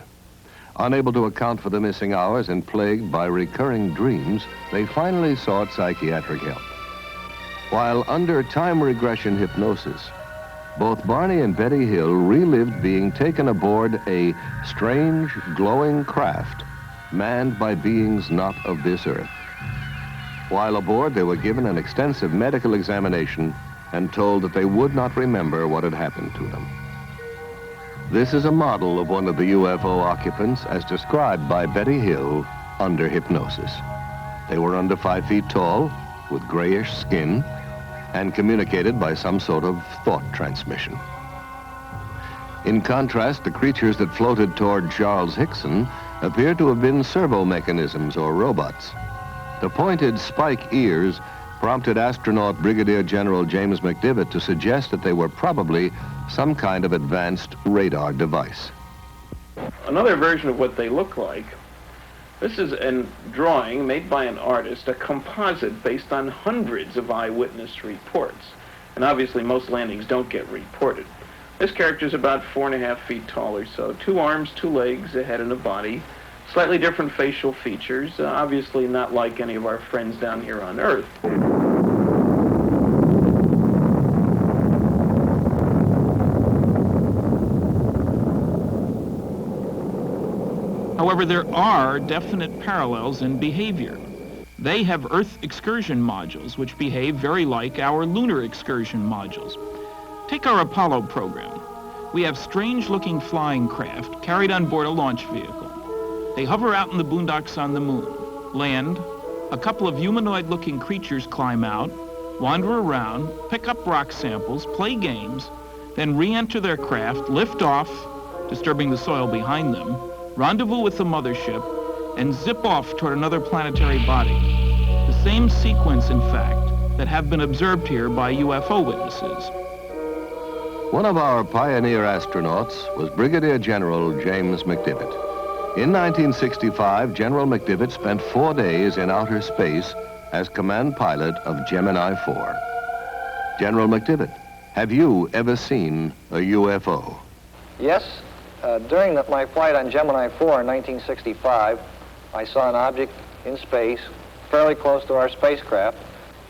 Unable to account for the missing hours and plagued by recurring dreams, they finally sought psychiatric help. While under time regression hypnosis, both Barney and Betty Hill relived being taken aboard a strange, glowing craft manned by beings not of this earth. While aboard, they were given an extensive medical examination and told that they would not remember what had happened to them. This is a model of one of the UFO occupants as described by Betty Hill under hypnosis. They were under 5 feet tall, with grayish skin, and communicated by some sort of thought transmission. In contrast, the creatures that floated toward Charles Hickson appeared to have been servo mechanisms or robots. The pointed spike ears prompted astronaut Brigadier General James McDivitt to suggest that they were probably some kind of advanced radar device. Another version of what they look like, this is a drawing made by an artist, a composite based on hundreds of eyewitness reports. And obviously most landings don't get reported. This character is about 4.5 feet tall or so, 2 arms, 2 legs, a head and a body, slightly different facial features, obviously not like any of our friends down here on Earth. However, there are definite parallels in behavior. They have Earth excursion modules, which behave very like our lunar excursion modules. Take our Apollo program. We have strange-looking flying craft carried on board a launch vehicle. They hover out in the boondocks on the moon, land, a couple of humanoid-looking creatures climb out, wander around, pick up rock samples, play games, then re-enter their craft, lift off, disturbing the soil behind them, rendezvous with the mothership, and zip off toward another planetary body. The same sequence, in fact, that have been observed here by UFO witnesses. One of our pioneer astronauts was Brigadier General James McDivitt. In 1965, General McDivitt spent 4 days in outer space as command pilot of Gemini 4. General McDivitt, have you ever seen a UFO? Yes. During my flight on Gemini 4 in 1965, I saw an object in space fairly close to our spacecraft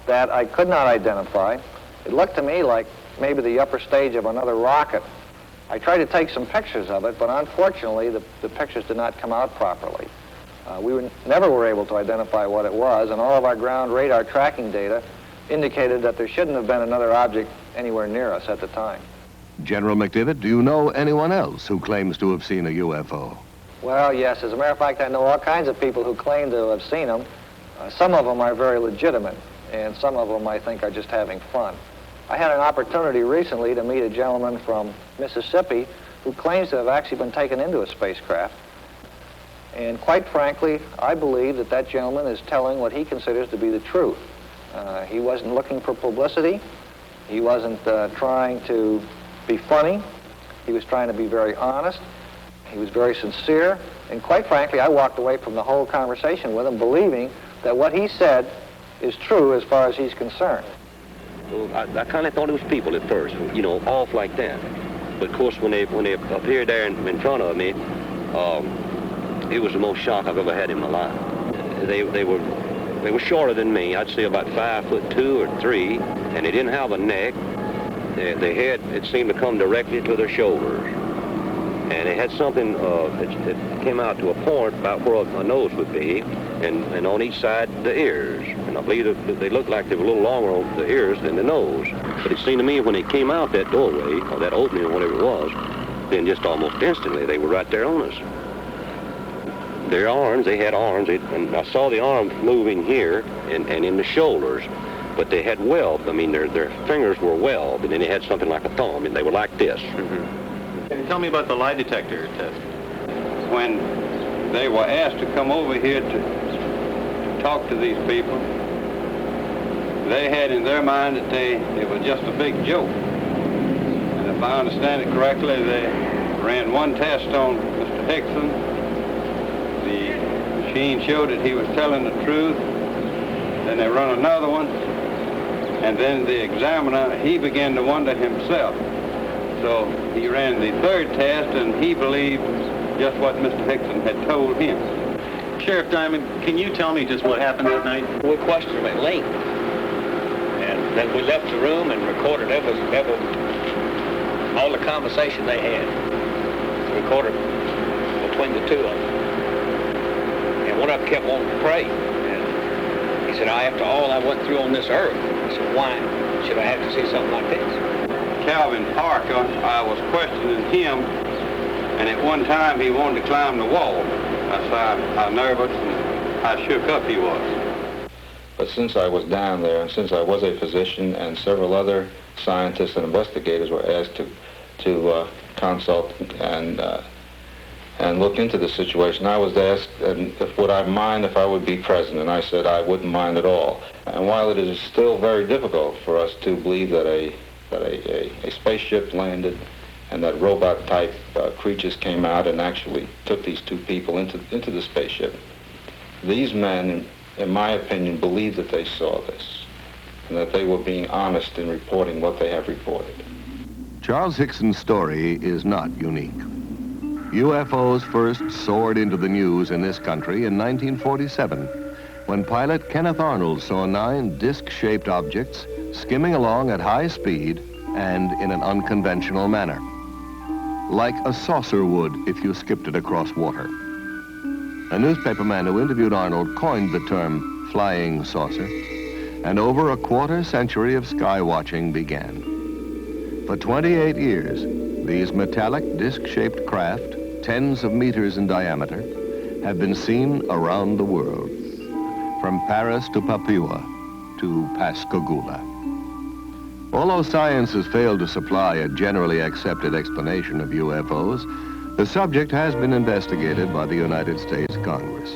that I could not identify. It looked to me like maybe the upper stage of another rocket. I tried to take some pictures of it, but unfortunately the pictures did not come out properly. We never were able to identify what it was, and all of our ground radar tracking data indicated that there shouldn't have been another object anywhere near us at the time. General McDivitt, do you know anyone else who claims to have seen a UFO? Well, yes. As a matter of fact, I know all kinds of people who claim to have seen them. Some of them are very legitimate, and some of them I think are just having fun. I had an opportunity recently to meet a gentleman from Mississippi who claims to have actually been taken into a spacecraft. And quite frankly, I believe that that gentleman is telling what he considers to be the truth. He wasn't looking for publicity. He wasn't trying to be funny. He was trying to be very honest. He was very sincere. And quite frankly, I walked away from the whole conversation with him believing that what he said is true as far as he's concerned. Well, I kind of thought it was people at first, you know, off like that. But of course, when they appeared there in front of me, it was the most shock I've ever had in my life. They were shorter than me. I'd say about 5'2" or 3", and they didn't have a neck. Their head, it seemed to come directly to their shoulders. And it had something that came out to a point about where a nose would be, and on each side, the ears. And I believe that they looked like they were a little longer on the ears than the nose. But it seemed to me when they came out that doorway, or that opening, or whatever it was, then just almost instantly, they were right there on us. Their arms, they had arms, and I saw the arms moving here and in the shoulders. But they had weld. I mean, their fingers were weld, and then they had something like a thumb, and they were like this. Mm-hmm. Can you tell me about the lie detector test? When they were asked to come over here to talk to these people, they had in their mind that it was just a big joke. And if I understand it correctly, they ran one test on Mr. Hickson. The machine showed that he was telling the truth. Then they run another one, And then the examiner, he began to wonder himself. So he ran the third test, and he believed just what Mr. Hickson had told him. Sheriff Diamond, can you tell me just what happened that night? We questioned them at length. And then we left the room and recorded every all the conversation they had. Recorded between the two of them. And one of them kept wanting to pray. And he said, after all I went through on this earth, he said, why should I have to see something like this? Calvin Parker, I was questioning him, and at one time he wanted to climb the wall. That's how nervous and how shook up he was. But since I was down there, and since I was a physician, and several other scientists and investigators were asked to consult and look into the situation, I was asked, would I mind if I would be present, and I said I wouldn't mind at all. And while it is still very difficult for us to believe that a spaceship landed and that robot-type creatures came out and actually took these two people into the spaceship, these men, in my opinion, believed that they saw this and that they were being honest in reporting what they have reported. Charles Hickson's story is not unique. UFOs first soared into the news in this country in 1947, when pilot Kenneth Arnold saw 9 disc-shaped objects skimming along at high speed and in an unconventional manner, like a saucer would if you skipped it across water. A newspaperman who interviewed Arnold coined the term flying saucer, and over a quarter-century of sky watching began. For 28 years, these metallic disc-shaped craft, tens of meters in diameter, have been seen around the world, from Paris to Papua to Pascagoula. Although science has failed to supply a generally accepted explanation of UFOs, the subject has been investigated by the United States Congress.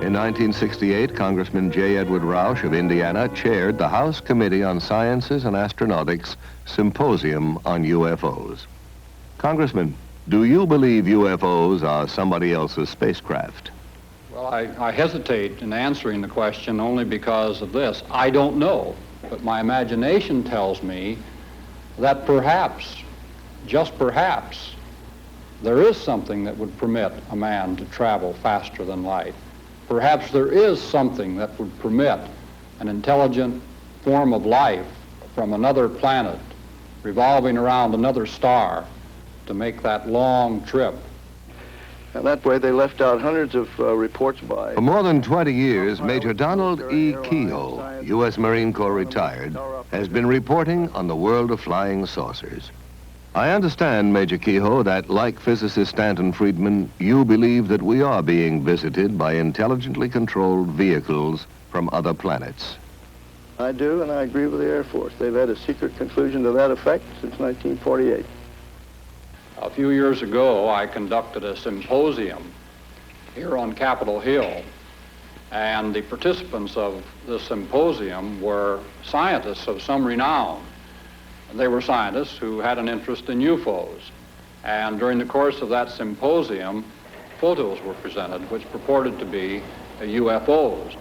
In 1968, Congressman J. Edward Roush of Indiana chaired the House Committee on Sciences and Astronautics Symposium on UFOs. Congressman, do you believe UFOs are somebody else's spacecraft? Well, I hesitate in answering the question only because of this. I don't know, but my imagination tells me that perhaps, just perhaps, there is something that would permit a man to travel faster than light. Perhaps there is something that would permit an intelligent form of life from another planet revolving around another star to make that long trip. And that way they left out hundreds of reports by... For more than 20 years, Major Donald E. Kehoe, U.S. Marine Corps retired, has been reporting on the world of flying saucers. I understand, Major Kehoe, that like physicist Stanton Friedman, you believe that we are being visited by intelligently controlled vehicles from other planets. I do, and I agree with the Air Force. They've had a secret conclusion to that effect since 1948. A few years ago, I conducted a symposium here on Capitol Hill, and the participants of the symposium were scientists of some renown. They were scientists who had an interest in UFOs. And during the course of that symposium, photos were presented which purported to be UFOs.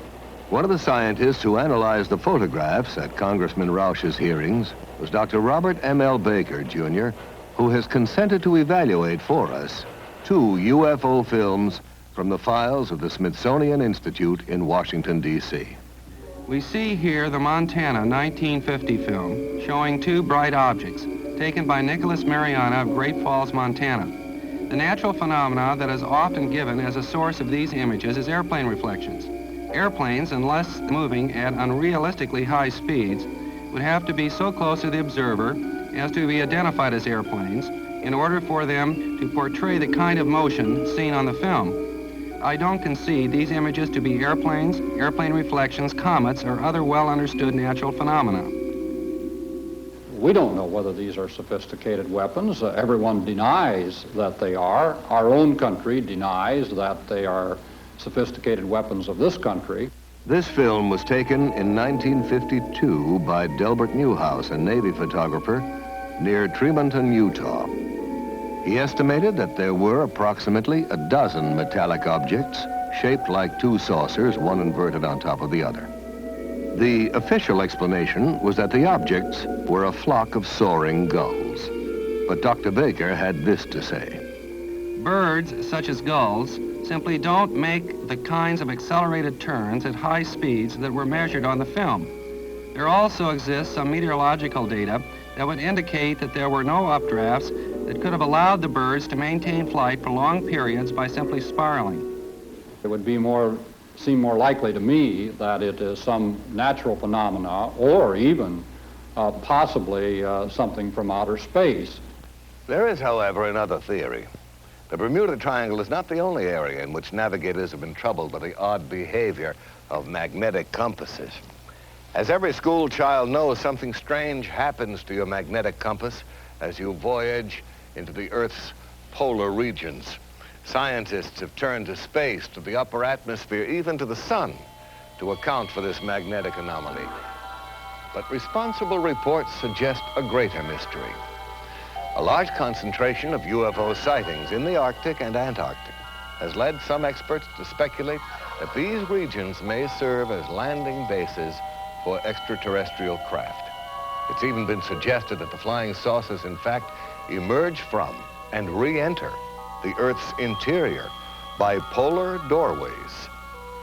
One of the scientists who analyzed the photographs at Congressman Roush's hearings was Dr. Robert M.L. Baker, Jr., who has consented to evaluate for us 2 UFO films from the files of the Smithsonian Institute in Washington, D.C. We see here the Montana 1950 film showing 2 bright objects taken by Nicholas Mariana of Great Falls, Montana. The natural phenomena that is often given as a source of these images is airplane reflections. Airplanes, unless moving at unrealistically high speeds, would have to be so close to the observer as to be identified as airplanes in order for them to portray the kind of motion seen on the film. I don't concede these images to be airplanes, airplane reflections, comets, or other well-understood natural phenomena. We don't know whether these are sophisticated weapons. Everyone denies that they are. Our own country denies that they are sophisticated weapons of this country. This film was taken in 1952 by Delbert Newhouse, a Navy photographer, near Tremonton, Utah. He estimated that there were approximately a dozen metallic objects shaped like 2 saucers, one inverted on top of the other. The official explanation was that the objects were a flock of soaring gulls. But Dr. Baker had this to say. Birds, such as gulls, simply don't make the kinds of accelerated turns at high speeds that were measured on the film. There also exists some meteorological data that would indicate that there were no updrafts that could have allowed the birds to maintain flight for long periods by simply spiraling. It would seem more likely to me that it is some natural phenomena or even possibly something from outer space. There is, however, another theory. The Bermuda Triangle is not the only area in which navigators have been troubled by the odd behavior of magnetic compasses. As every school child knows, something strange happens to your magnetic compass as you voyage into the Earth's polar regions. Scientists have turned to space, to the upper atmosphere, even to the sun, to account for this magnetic anomaly. But responsible reports suggest a greater mystery. A large concentration of UFO sightings in the Arctic and Antarctic has led some experts to speculate that these regions may serve as landing bases for extraterrestrial craft. It's even been suggested that the flying saucers, in fact, emerge from and re-enter the Earth's interior by polar doorways,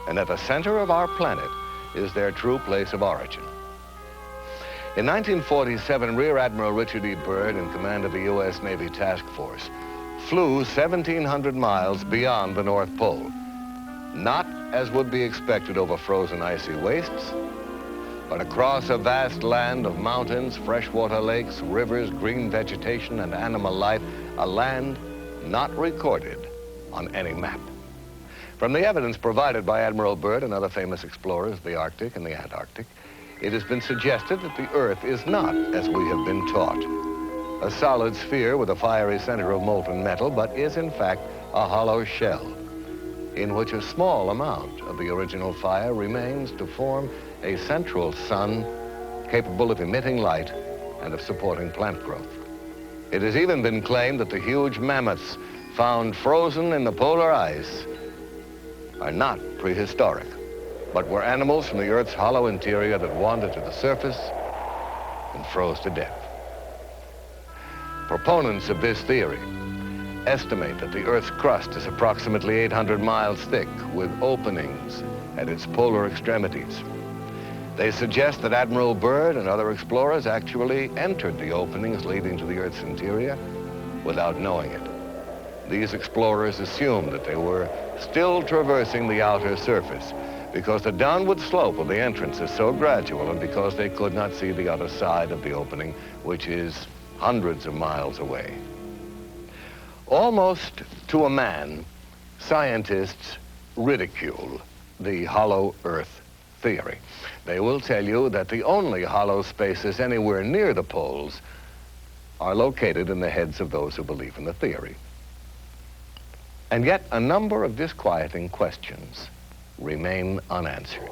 and at the center of our planet is their true place of origin. In 1947, Rear Admiral Richard E. Byrd, in command of the U.S. Navy Task Force, flew 1,700 miles beyond the North Pole, not as would be expected over frozen icy wastes, but across a vast land of mountains, freshwater lakes, rivers, green vegetation, and animal life, a land not recorded on any map. From the evidence provided by Admiral Byrd and other famous explorers of the Arctic and the Antarctic, it has been suggested that the Earth is not, as we have been taught, a solid sphere with a fiery center of molten metal, but is in fact a hollow shell in which a small amount of the original fire remains to form a central sun capable of emitting light and of supporting plant growth. It has even been claimed that the huge mammoths found frozen in the polar ice are not prehistoric, but were animals from the Earth's hollow interior that wandered to the surface and froze to death. Proponents of this theory estimate that the Earth's crust is approximately 800 miles thick, with openings at its polar extremities. They suggest that Admiral Byrd and other explorers actually entered the openings leading to the Earth's interior without knowing it. These explorers assumed that they were still traversing the outer surface because the downward slope of the entrance is so gradual and because they could not see the other side of the opening, which is hundreds of miles away. Almost to a man, scientists ridicule the hollow Earth theory. They will tell you that the only hollow spaces anywhere near the poles are located in the heads of those who believe in the theory. And yet a number of disquieting questions remain unanswered.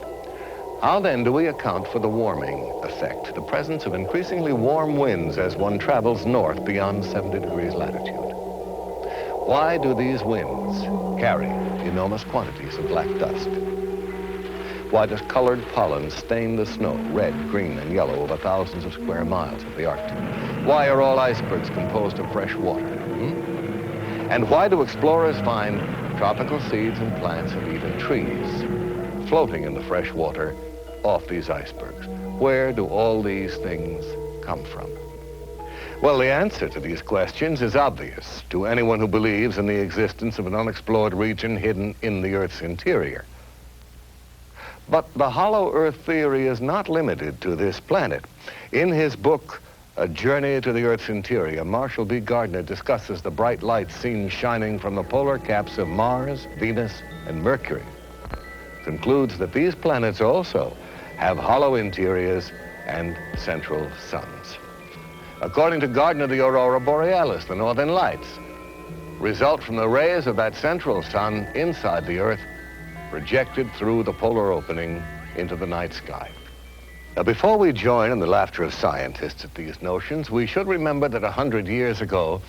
How then do we account for the warming effect, the presence of increasingly warm winds as one travels north beyond 70 degrees latitude? Why do these winds carry enormous quantities of black dust? Why does colored pollen stain the snow red, green, and yellow over thousands of square miles of the Arctic? Why are all icebergs composed of fresh water? And why do explorers find tropical seeds and plants and even trees floating in the fresh water off these icebergs? Where do all these things come from? Well, the answer to these questions is obvious to anyone who believes in the existence of an unexplored region hidden in the Earth's interior. But the hollow Earth theory is not limited to this planet. In his book, A Journey to the Earth's Interior, Marshall B. Gardner discusses the bright lights seen shining from the polar caps of Mars, Venus, and Mercury. Concludes that these planets also have hollow interiors and central suns. According to Gardner, the aurora borealis, the northern lights, result from the rays of that central sun inside the Earth, projected through the polar opening into the night sky. Now, before we join in the laughter of scientists at these notions, we should remember that 100 years ago,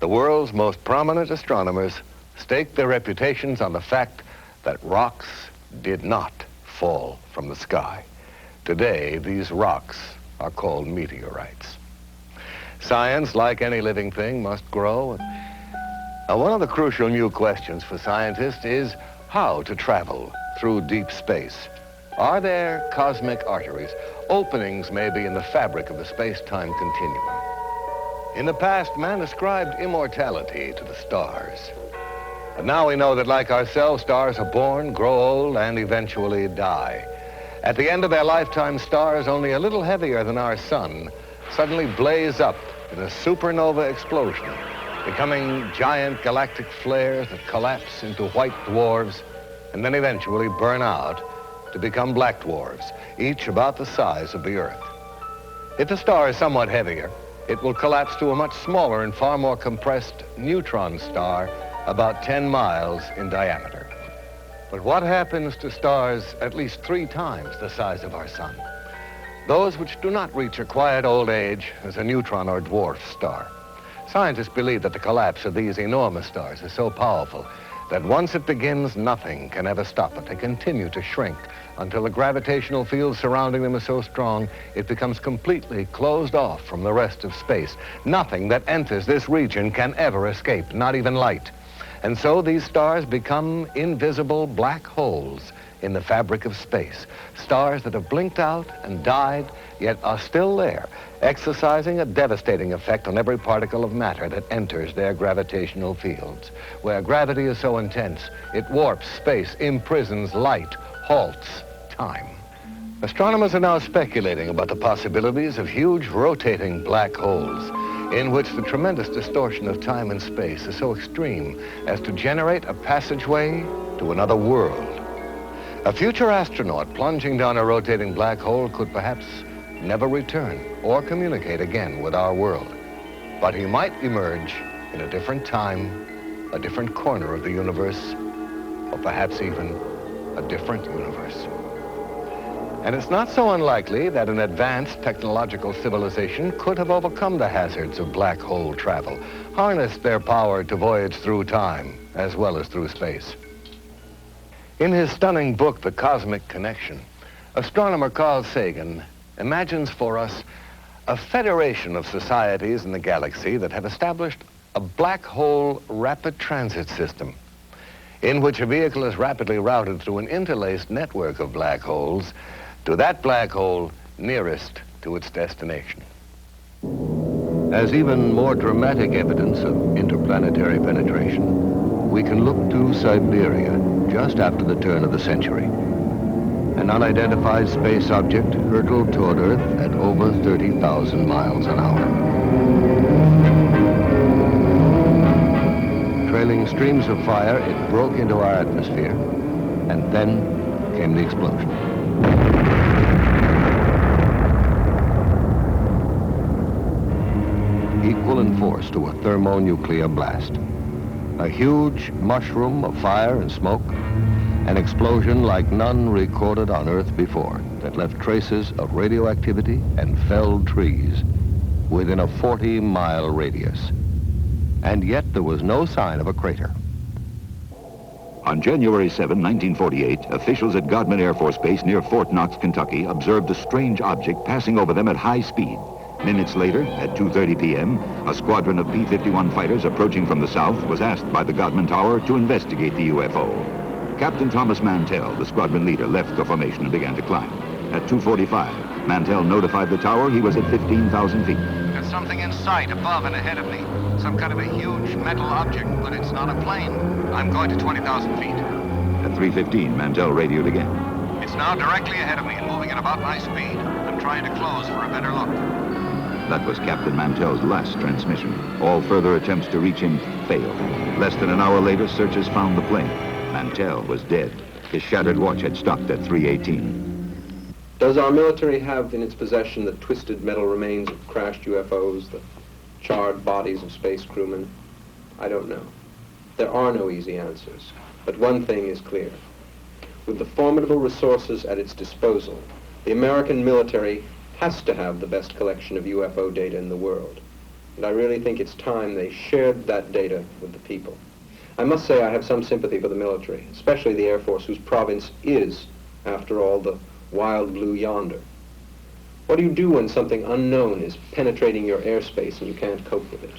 the world's most prominent astronomers staked their reputations on the fact that rocks did not fall from the sky. Today, these rocks are called meteorites. Science, like any living thing, must grow. Now, one of the crucial new questions for scientists is how to travel through deep space. Are there cosmic arteries, openings maybe in the fabric of the space-time continuum? In the past, man ascribed immortality to the stars. But now we know that, like ourselves, stars are born, grow old, and eventually die. At the end of their lifetime, stars only a little heavier than our sun suddenly blaze up in a supernova explosion, becoming giant galactic flares that collapse into white dwarfs and then eventually burn out to become black dwarfs, each about the size of the Earth. If the star is somewhat heavier, it will collapse to a much smaller and far more compressed neutron star about 10 miles in diameter. But what happens to stars at least 3 times the size of our sun? Those which do not reach a quiet old age as a neutron or dwarf star. Scientists believe that the collapse of these enormous stars is so powerful that once it begins, nothing can ever stop it. They continue to shrink until the gravitational field surrounding them is so strong it becomes completely closed off from the rest of space. Nothing that enters this region can ever escape, not even light. And so these stars become invisible black holes in the fabric of space. Stars that have blinked out and died, yet are still there, exercising a devastating effect on every particle of matter that enters their gravitational fields. Where gravity is so intense, it warps space, imprisons light, halts time. Astronomers are now speculating about the possibilities of huge rotating black holes in which the tremendous distortion of time and space is so extreme as to generate a passageway to another world. A future astronaut plunging down a rotating black hole could perhaps never return or communicate again with our world. But he might emerge in a different time, a different corner of the universe, or perhaps even a different universe. And it's not so unlikely that an advanced technological civilization could have overcome the hazards of black hole travel, harnessed their power to voyage through time as well as through space. In his stunning book, The Cosmic Connection, astronomer Carl Sagan imagines for us a federation of societies in the galaxy that have established a black hole rapid transit system in which a vehicle is rapidly routed through an interlaced network of black holes to that black hole nearest to its destination. As even more dramatic evidence of interplanetary penetration, we can look to Siberia just after the turn of the century. An unidentified space object hurtled toward Earth at over 30,000 miles an hour. Trailing streams of fire, it broke into our atmosphere, and then came the explosion. Equal in force to a thermonuclear blast. A huge mushroom of fire and smoke, an explosion like none recorded on Earth before that left traces of radioactivity and felled trees within a 40-mile radius. And yet there was no sign of a crater. On January 7, 1948, officials at Godman Air Force Base near Fort Knox, Kentucky, observed a strange object passing over them at high speed. Minutes later, at 2:30 p.m., a squadron of B-51 fighters approaching from the south was asked by the Godman Tower to investigate the UFO. Captain Thomas Mantell, the squadron leader, left the formation and began to climb. At 2:45, Mantell notified the tower he was at 15,000 feet. There's something in sight above and ahead of me. Some kind of a huge metal object, but it's not a plane. I'm going to 20,000 feet. At 3:15, Mantell radioed again. It's now directly ahead of me and moving at about my speed. I'm trying to close for a better look. That was Captain Mantell's last transmission. All further attempts to reach him failed. Less than an hour later, searchers found the plane. Mantell was dead. His shattered watch had stopped at 3:18. Does our military have in its possession the twisted metal remains of crashed UFOs, the charred bodies of space crewmen? I don't know. There are no easy answers. But one thing is clear. With the formidable resources at its disposal, the American military has to have the best collection of UFO data in the world. And I really think it's time they shared that data with the people. I must say I have some sympathy for the military, especially the Air Force, whose province is, after all, the wild blue yonder. What do you do when something unknown is penetrating your airspace and you can't cope with it?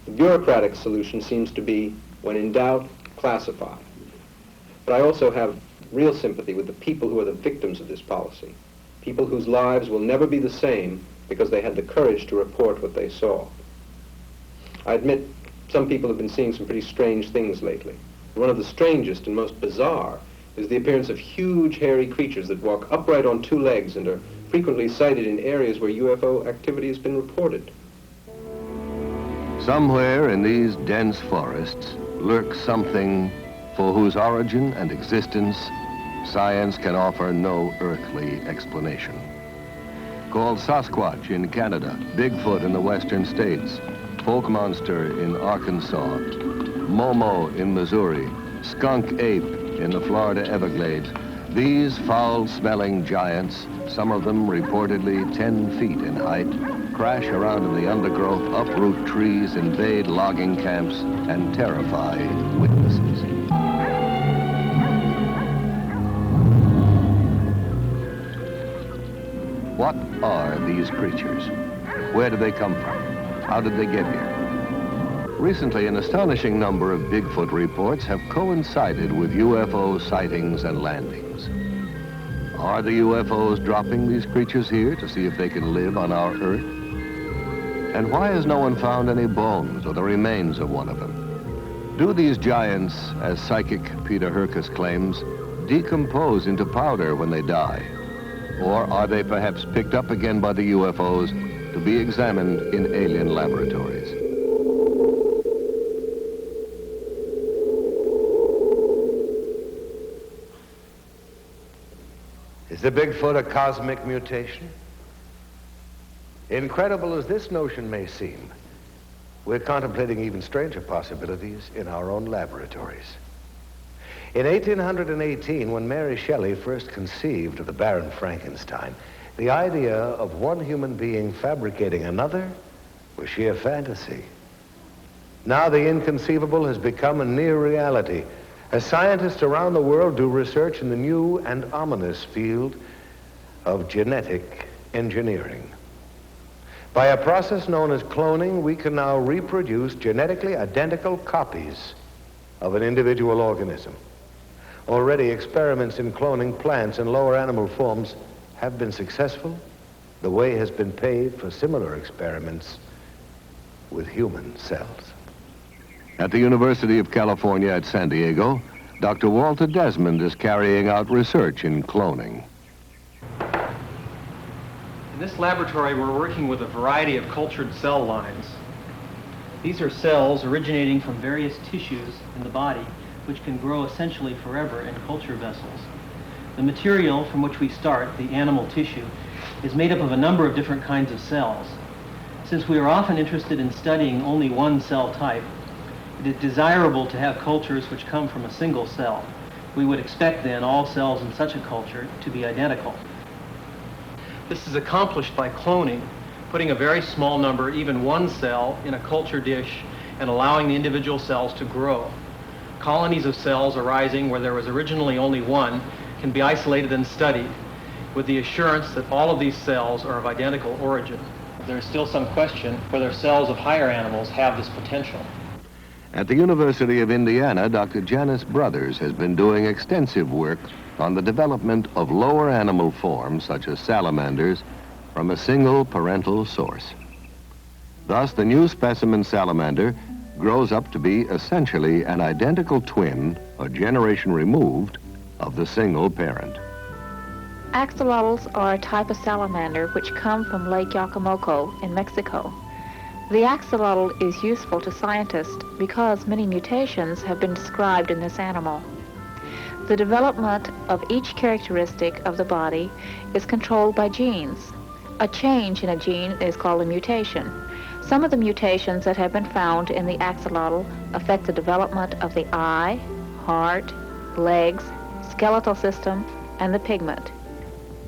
The bureaucratic solution seems to be, when in doubt, classify. But I also have real sympathy with the people who are the victims of this policy, people whose lives will never be the same because they had the courage to report what they saw. I admit some people have been seeing some pretty strange things lately. One of the strangest and most bizarre is the appearance of huge hairy creatures that walk upright on two legs and are frequently sighted in areas where UFO activity has been reported. Somewhere in these dense forests lurks something for whose origin and existence science can offer no earthly explanation. Called Sasquatch in Canada, Bigfoot in the western states, Folk Monster in Arkansas, Momo in Missouri, Skunk Ape in the Florida Everglades, these foul-smelling giants, some of them reportedly 10 feet in height, crash around in the undergrowth, uproot trees, invade logging camps, and terrify witnesses. What are these creatures? Where do they come from? How did they get here? Recently, an astonishing number of Bigfoot reports have coincided with UFO sightings and landings. Are the UFOs dropping these creatures here to see if they can live on our Earth? And why has no one found any bones or the remains of one of them? Do these giants, as psychic Peter Herkus claims, decompose into powder when they die? Or are they perhaps picked up again by the UFOs to be examined in alien laboratories? Is the Bigfoot a cosmic mutation? Incredible as this notion may seem, we're contemplating even stranger possibilities in our own laboratories. In 1818, when Mary Shelley first conceived of the Baron Frankenstein, the idea of one human being fabricating another was sheer fantasy. Now the inconceivable has become a near reality, as scientists around the world do research in the new and ominous field of genetic engineering. By a process known as cloning, we can now reproduce genetically identical copies of an individual organism. Already, experiments in cloning plants and lower animal forms have been successful. The way has been paved for similar experiments with human cells. At the University of California at San Diego, Dr. Walter Desmond is carrying out research in cloning. In this laboratory, we're working with a variety of cultured cell lines. These are cells originating from various tissues in the body, which can grow essentially forever in culture vessels. The material from which we start, the animal tissue, is made up of a number of different kinds of cells. Since we are often interested in studying only one cell type, it is desirable to have cultures which come from a single cell. We would expect then all cells in such a culture to be identical. This is accomplished by cloning, putting a very small number, even one cell, in a culture dish and allowing the individual cells to grow. Colonies of cells arising where there was originally only one can be isolated and studied with the assurance that all of these cells are of identical origin. There is still some question whether cells of higher animals have this potential. At the University of Indiana, Dr. Janice Brothers has been doing extensive work on the development of lower animal forms, such as salamanders, from a single parental source. Thus, the new specimen salamander grows up to be essentially an identical twin, a generation removed, of the single parent. Axolotls are a type of salamander which come from Lake Yacamoco in Mexico. The axolotl is useful to scientists because many mutations have been described in this animal. The development of each characteristic of the body is controlled by genes. A change in a gene is called a mutation. Some of the mutations that have been found in the axolotl affect the development of the eye, heart, legs, skeletal system, and the pigment.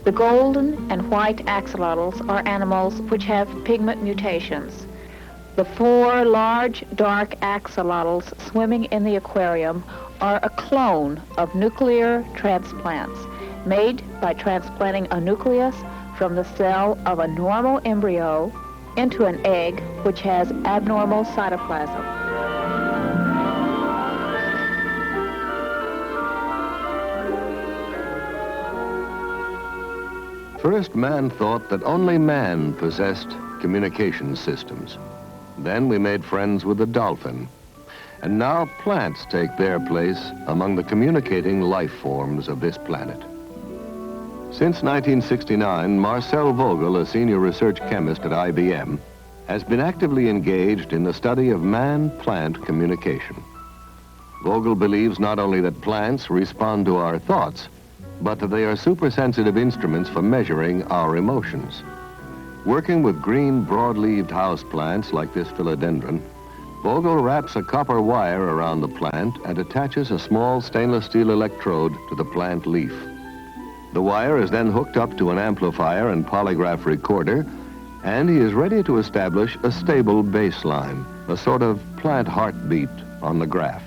The golden and white axolotls are animals which have pigment mutations. The 4 large dark axolotls swimming in the aquarium are a clone of nuclear transplants made by transplanting a nucleus from the cell of a normal embryo into an egg which has abnormal cytoplasm. First, man thought that only man possessed communication systems. Then we made friends with the dolphin. And now plants take their place among the communicating life forms of this planet. Since 1969, Marcel Vogel, a senior research chemist at IBM, has been actively engaged in the study of man-plant communication. Vogel believes not only that plants respond to our thoughts, but that they are supersensitive instruments for measuring our emotions. Working with green broad-leaved houseplants like this philodendron, Vogel wraps a copper wire around the plant and attaches a small stainless steel electrode to the plant leaf. The wire is then hooked up to an amplifier and polygraph recorder, and he is ready to establish a stable baseline, a sort of plant heartbeat on the graph.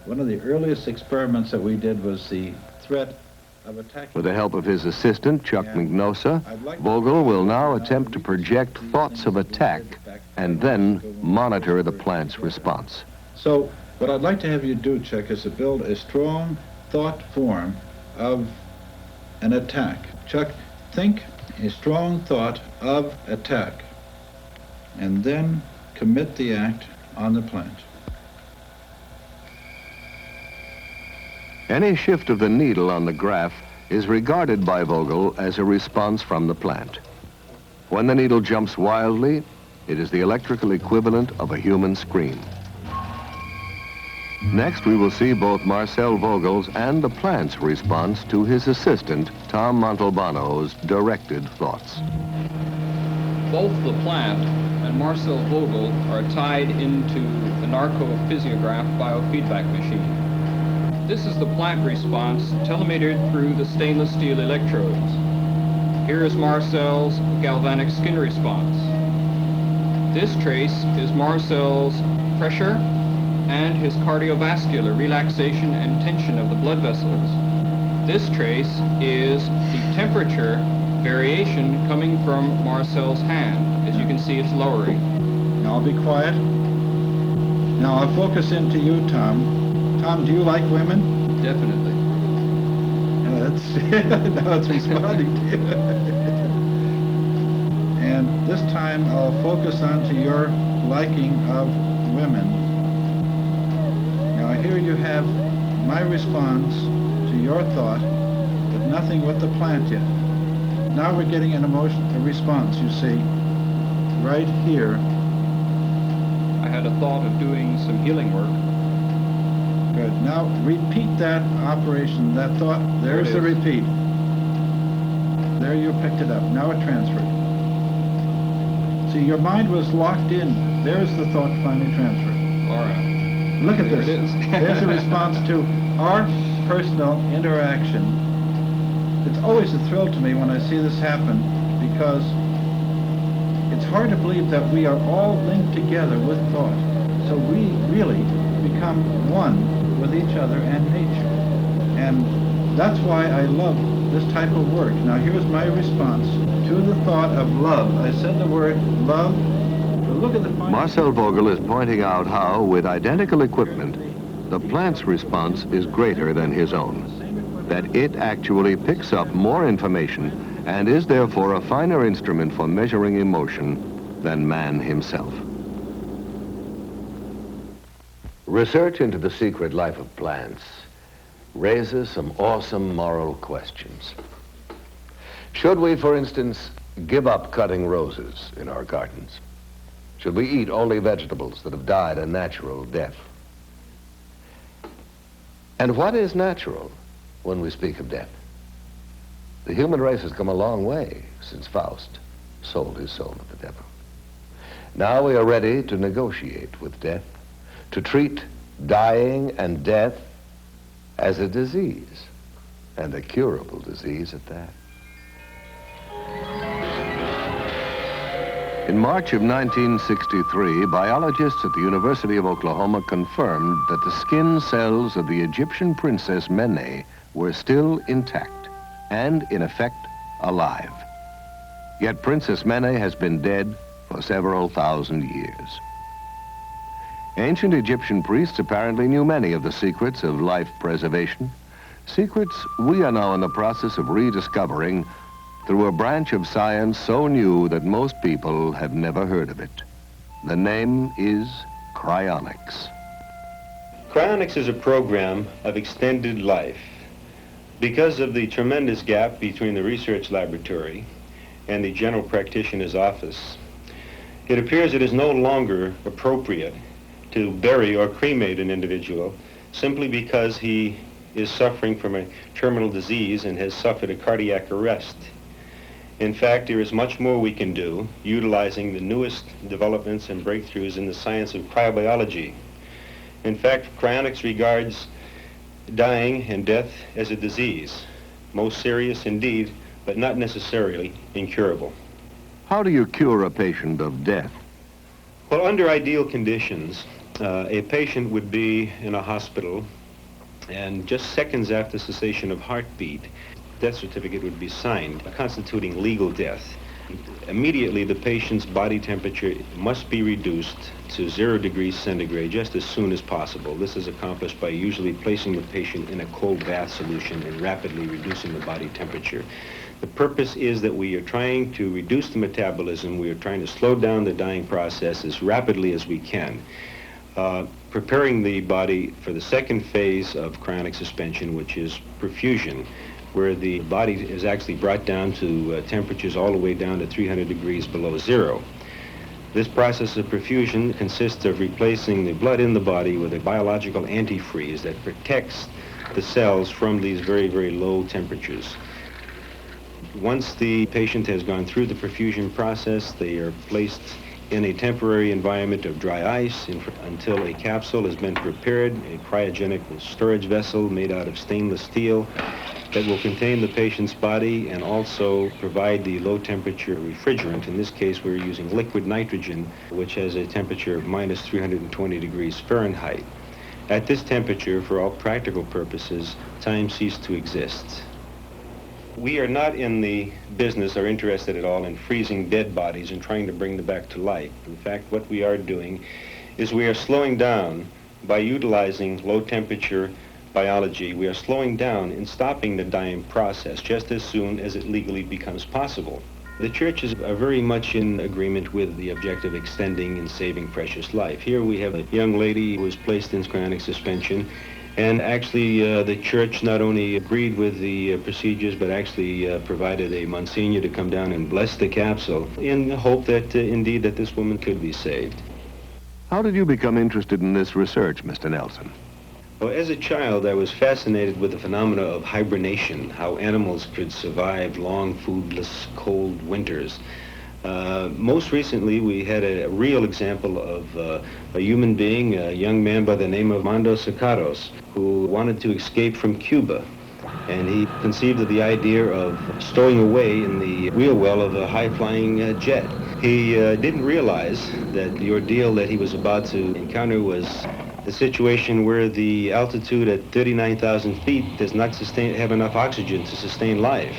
One of the earliest experiments that we did was the threat of attacking. With the help of his assistant, Chuck Mignosa, Vogel will now attempt to project thoughts of attack and then monitor the plant's response. So what I'd like to have you do, Chuck, is to build a strong thought form of an attack. Chuck, think a strong thought of attack and then commit the act on the plant. Any shift of the needle on the graph is regarded by Vogel as a response from the plant. When the needle jumps wildly, it is the electrical equivalent of a human scream. Next, we will see both Marcel Vogel's and the plant's response to his assistant, Tom Montalbano's directed thoughts. Both the plant and Marcel Vogel are tied into the narcophysiograph biofeedback machine. This is the plant response telemetered through the stainless steel electrodes. Here is Marcel's galvanic skin response. This trace is Marcel's pressure and his cardiovascular relaxation and tension of the blood vessels. This trace is the temperature variation coming from Marcel's hand. As you can see, it's lowering. Now be quiet. Now I'll focus into you, Tom. Tom, do you like women? Definitely. Now it's responding to you. And this time I'll focus on to your liking of women. Now here you have my response to your thought, but nothing with the plant yet. Now we're getting a response, you see, right here. I had a thought of doing some healing work. Good. Now repeat that operation, that thought. There's the repeat. There you picked it up. Now it transferred. See, your mind was locked in. There's the thought finally transferred. All right. Look at There this. it is. There's a response to our personal interaction. It's always a thrill to me when I see this happen, because it's hard to believe that we are all linked together with thought. So we really become one with each other and nature. And that's why I love this type of work. Now here's my response to the thought of love. I said the word love, but look at the final... Marcel Vogel is pointing out how, with identical equipment, the plant's response is greater than his own. That it actually picks up more information and is therefore a finer instrument for measuring emotion than man himself. Research into the secret life of plants raises some awesome moral questions. Should we, for instance, give up cutting roses in our gardens? Should we eat only vegetables that have died a natural death? And what is natural when we speak of death? The human race has come a long way since Faust sold his soul to the devil. Now we are ready to negotiate with death, to treat dying and death as a disease, and a curable disease at that. In March of 1963, biologists at the University of Oklahoma confirmed that the skin cells of the Egyptian princess Mene were still intact and, in effect, alive. Yet Princess Mene has been dead for several thousand years. Ancient Egyptian priests apparently knew many of the secrets of life preservation, secrets we are now in the process of rediscovering through a branch of science so new that most people have never heard of it. The name is cryonics. Cryonics is a program of extended life. Because of the tremendous gap between the research laboratory and the general practitioner's office, it appears it is no longer appropriate to bury or cremate an individual simply because he is suffering from a terminal disease and has suffered a cardiac arrest. In fact, there is much more we can do utilizing the newest developments and breakthroughs in the science of cryobiology. In fact, cryonics regards dying and death as a disease, most serious indeed, but not necessarily incurable. How do you cure a patient of death? Well, under ideal conditions, a patient would be in a hospital, and just seconds after cessation of heartbeat, death certificate would be signed, constituting legal death. Immediately, the patient's body temperature must be reduced to 0 degrees centigrade just as soon as possible. This is accomplished by usually placing the patient in a cold bath solution and rapidly reducing the body temperature. The purpose is that we are trying to reduce the metabolism. We are trying to slow down the dying process as rapidly as we can. Preparing the body for the second phase of cryonic suspension, which is perfusion, where the body is actually brought down to temperatures all the way down to 300 degrees below zero. This process of perfusion consists of replacing the blood in the body with a biological antifreeze that protects the cells from these very, very low temperatures. Once the patient has gone through the perfusion process, they are placed in a temporary environment of dry ice until a capsule has been prepared, a cryogenic storage vessel made out of stainless steel that will contain the patient's body and also provide the low temperature refrigerant. In this case, we're using liquid nitrogen, which has a temperature of minus 320 degrees Fahrenheit. At this temperature, for all practical purposes, time ceased to exist. We are not in the business or interested at all in freezing dead bodies and trying to bring them back to life. In fact, what we are doing is we are slowing down by utilizing low temperature biology. We are slowing down and stopping the dying process just as soon as it legally becomes possible. The churches are very much in agreement with the objective of extending and saving precious life. Here we have a young lady who was placed in cryonic suspension, and actually the church not only agreed with the procedures, but actually provided a Monsignor to come down and bless the capsule in the hope that indeed that this woman could be saved. How did you become interested in this research, Mr. Nelson? Well, as a child, I was fascinated with the phenomena of hibernation, how animals could survive long, foodless, cold winters. Most recently, we had a real example of a human being, a young man by the name of Armando Sacaros, who wanted to escape from Cuba. And he conceived of the idea of stowing away in the wheel well of a high-flying jet. He didn't realize that the ordeal that he was about to encounter was the situation where the altitude at 39,000 feet does not have enough oxygen to sustain life,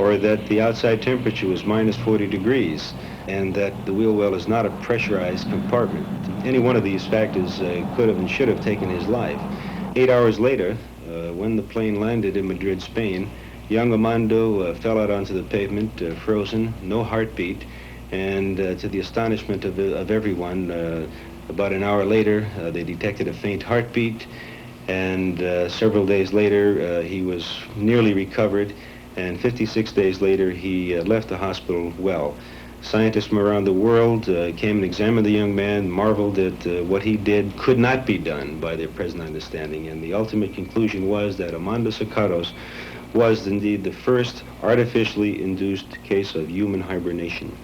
or that the outside temperature was minus 40 degrees, and that the wheel well is not a pressurized compartment. Any one of these factors could have and should have taken his life. 8 hours later, when the plane landed in Madrid, Spain, young Armando fell out onto the pavement, frozen, no heartbeat, and to the astonishment of everyone, about an hour later, they detected a faint heartbeat, and several days later, he was nearly recovered, and 56 days later, he left the hospital well. Scientists from around the world came and examined the young man, marveled at what he did could not be done by their present understanding, and the ultimate conclusion was that Armando Sacaros was indeed the first artificially induced case of human hibernation.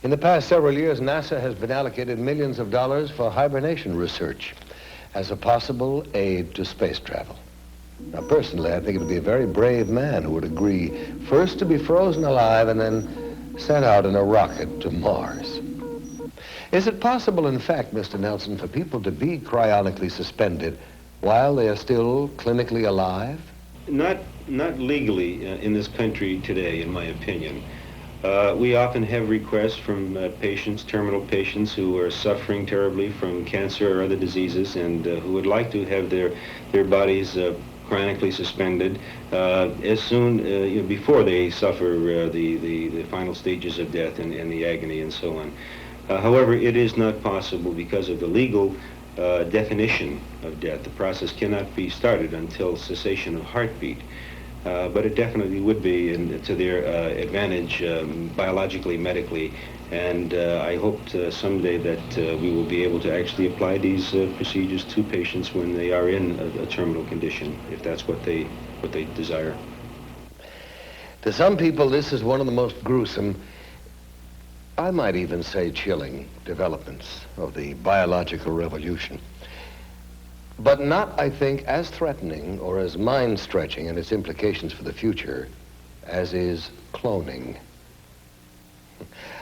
In the past several years, NASA has been allocated millions of dollars for hibernation research as a possible aid to space travel. Now, personally, I think it would be a very brave man who would agree first to be frozen alive and then sent out in a rocket to Mars. Is it possible, in fact, Mr. Nelson, for people to be cryonically suspended while they are still clinically alive? Not not legally in this country today, in my opinion. We often have requests from patients, terminal patients, who are suffering terribly from cancer or other diseases, and who would like to have their bodies cryonically suspended as soon, before they suffer the final stages of death and the agony and so on. However, it is not possible because of the legal definition of death. The process cannot be started until cessation of heartbeat. But it definitely would be to their advantage biologically, medically, and I hope someday that we will be able to actually apply these procedures to patients when they are in a terminal condition, if that's what they desire. To some people, this is one of the most gruesome, I might even say chilling, developments of the biological revolution. But not, I think, as threatening or as mind-stretching in its implications for the future as is cloning.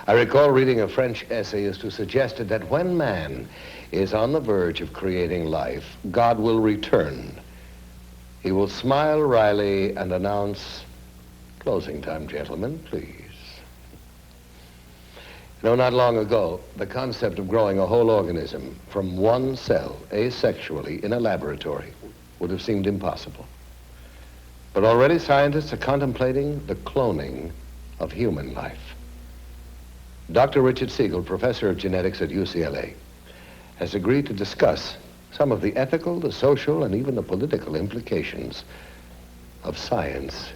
I recall reading a French essayist who suggested that when man is on the verge of creating life, God will return. He will smile wryly and announce, "Closing time, gentlemen, please." You know, not long ago, the concept of growing a whole organism from one cell, asexually, in a laboratory would have seemed impossible. But already scientists are contemplating the cloning of human life. Dr. Richard Siegel, professor of genetics at UCLA, has agreed to discuss some of the ethical, the social, and even the political implications of science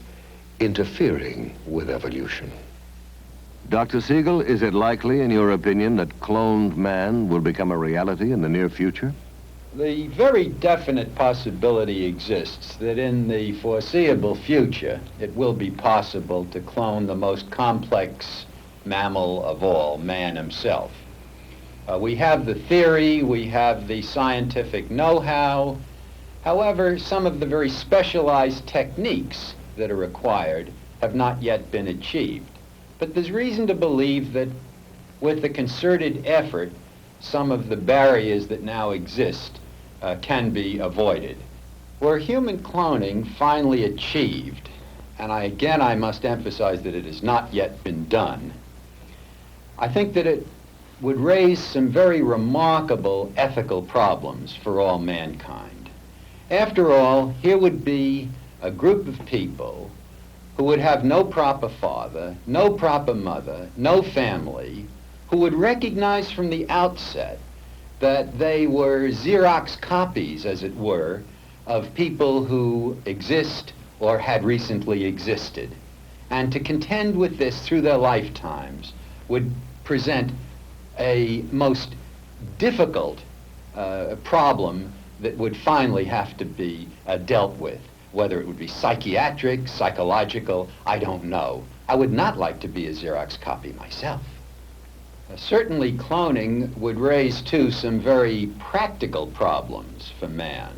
interfering with evolution. Dr. Siegel, is it likely, in your opinion, that cloned man will become a reality in the near future? The very definite possibility exists that in the foreseeable future, it will be possible to clone the most complex mammal of all, man himself. We have the theory, we have the scientific know-how. However, some of the very specialized techniques that are required have not yet been achieved. But there's reason to believe that with the concerted effort, some of the barriers that now exist can be avoided. Were human cloning finally achieved, and I must emphasize that it has not yet been done, I think that it would raise some very remarkable ethical problems for all mankind. After all, here would be a group of people who would have no proper father, no proper mother, no family, who would recognize from the outset that they were Xerox copies, as it were, of people who exist or had recently existed. And to contend with this through their lifetimes would present a most difficult problem that would finally have to be dealt with. Whether it would be psychiatric, psychological, I don't know. I would not like to be a Xerox copy myself. Certainly cloning would raise, too, some very practical problems for man.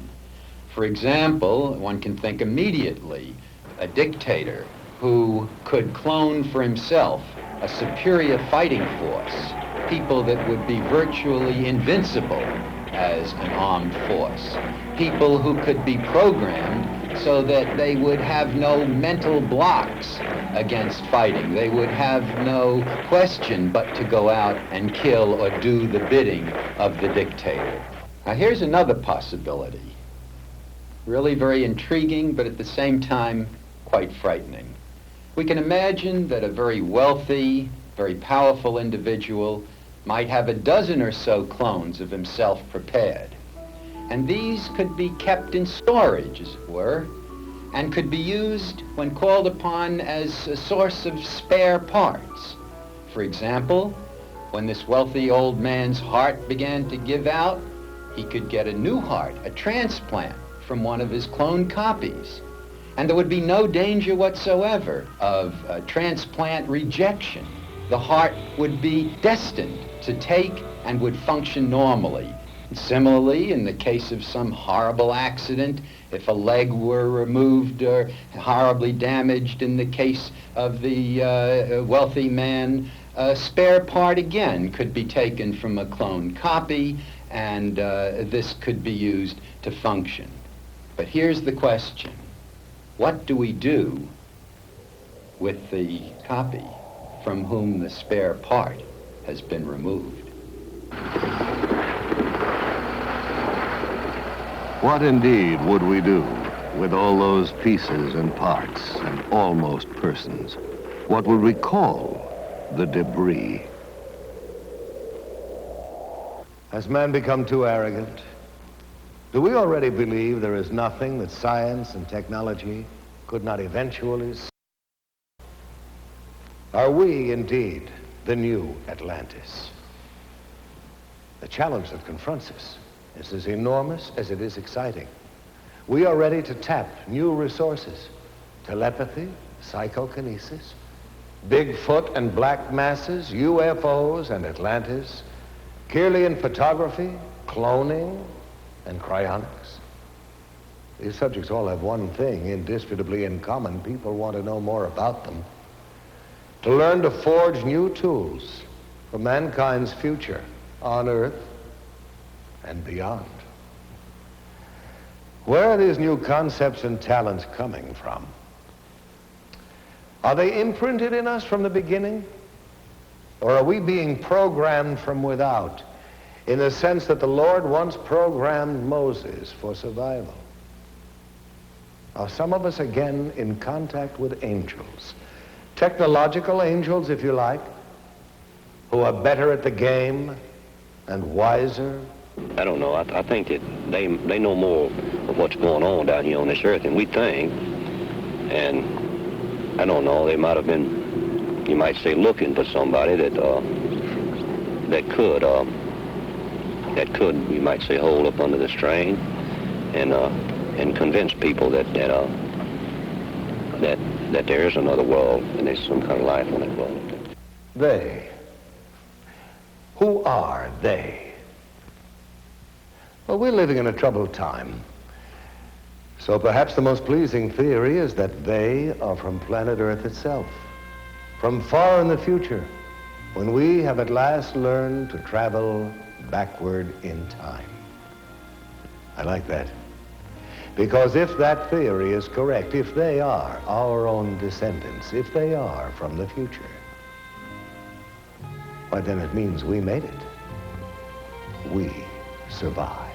For example, one can think immediately a dictator who could clone for himself a superior fighting force, people that would be virtually invincible as an armed force, people who could be programmed so that they would have no mental blocks against fighting. They would have no question but to go out and kill or do the bidding of the dictator. Now here's another possibility, really very intriguing, but at the same time quite frightening. We can imagine that a very wealthy, very powerful individual might have a dozen or so clones of himself prepared. And these could be kept in storage, as it were, and could be used when called upon as a source of spare parts. For example, when this wealthy old man's heart began to give out, he could get a new heart, a transplant, from one of his cloned copies. And there would be no danger whatsoever of transplant rejection. The heart would be destined to take and would function normally. Similarly, in the case of some horrible accident, if a leg were removed or horribly damaged in the case of the wealthy man, a spare part again could be taken from a cloned copy, and this could be used to function. But here's the question. What do we do with the copy from whom the spare part has been removed? What indeed would we do with all those pieces and parts and almost persons? What would we call the debris? Has man become too arrogant? Do we already believe there is nothing that science and technology could not eventually solve? Are we indeed the new Atlantis? The challenge that confronts us is as enormous as it is exciting. We are ready to tap new resources: telepathy, psychokinesis, Bigfoot and black masses, UFOs and Atlantis, Kirlian photography, cloning, and cryonics. These subjects all have one thing indisputably in common. People want to know more about them, to learn to forge new tools for mankind's future on Earth and beyond. Where are these new concepts and talents coming from? Are they imprinted in us from the beginning? Or are we being programmed from without, in the sense that the Lord once programmed Moses for survival? Are some of us again in contact with angels, technological angels, if you like, who are better at the game and wiser? I don't know. I think that they know more of what's going on down here on this earth than we think. And I don't know, they might have been, you might say, looking for somebody that could, you might say, hold up under the strain and convince people that there is another world and there's some kind of life on that world. They. Who are they? Well, we're living in a troubled time. So perhaps the most pleasing theory is that they are from planet Earth itself, from far in the future, when we have at last learned to travel backward in time. I like that. Because if that theory is correct, if they are our own descendants, if they are from the future, why then it means we made it. We survived.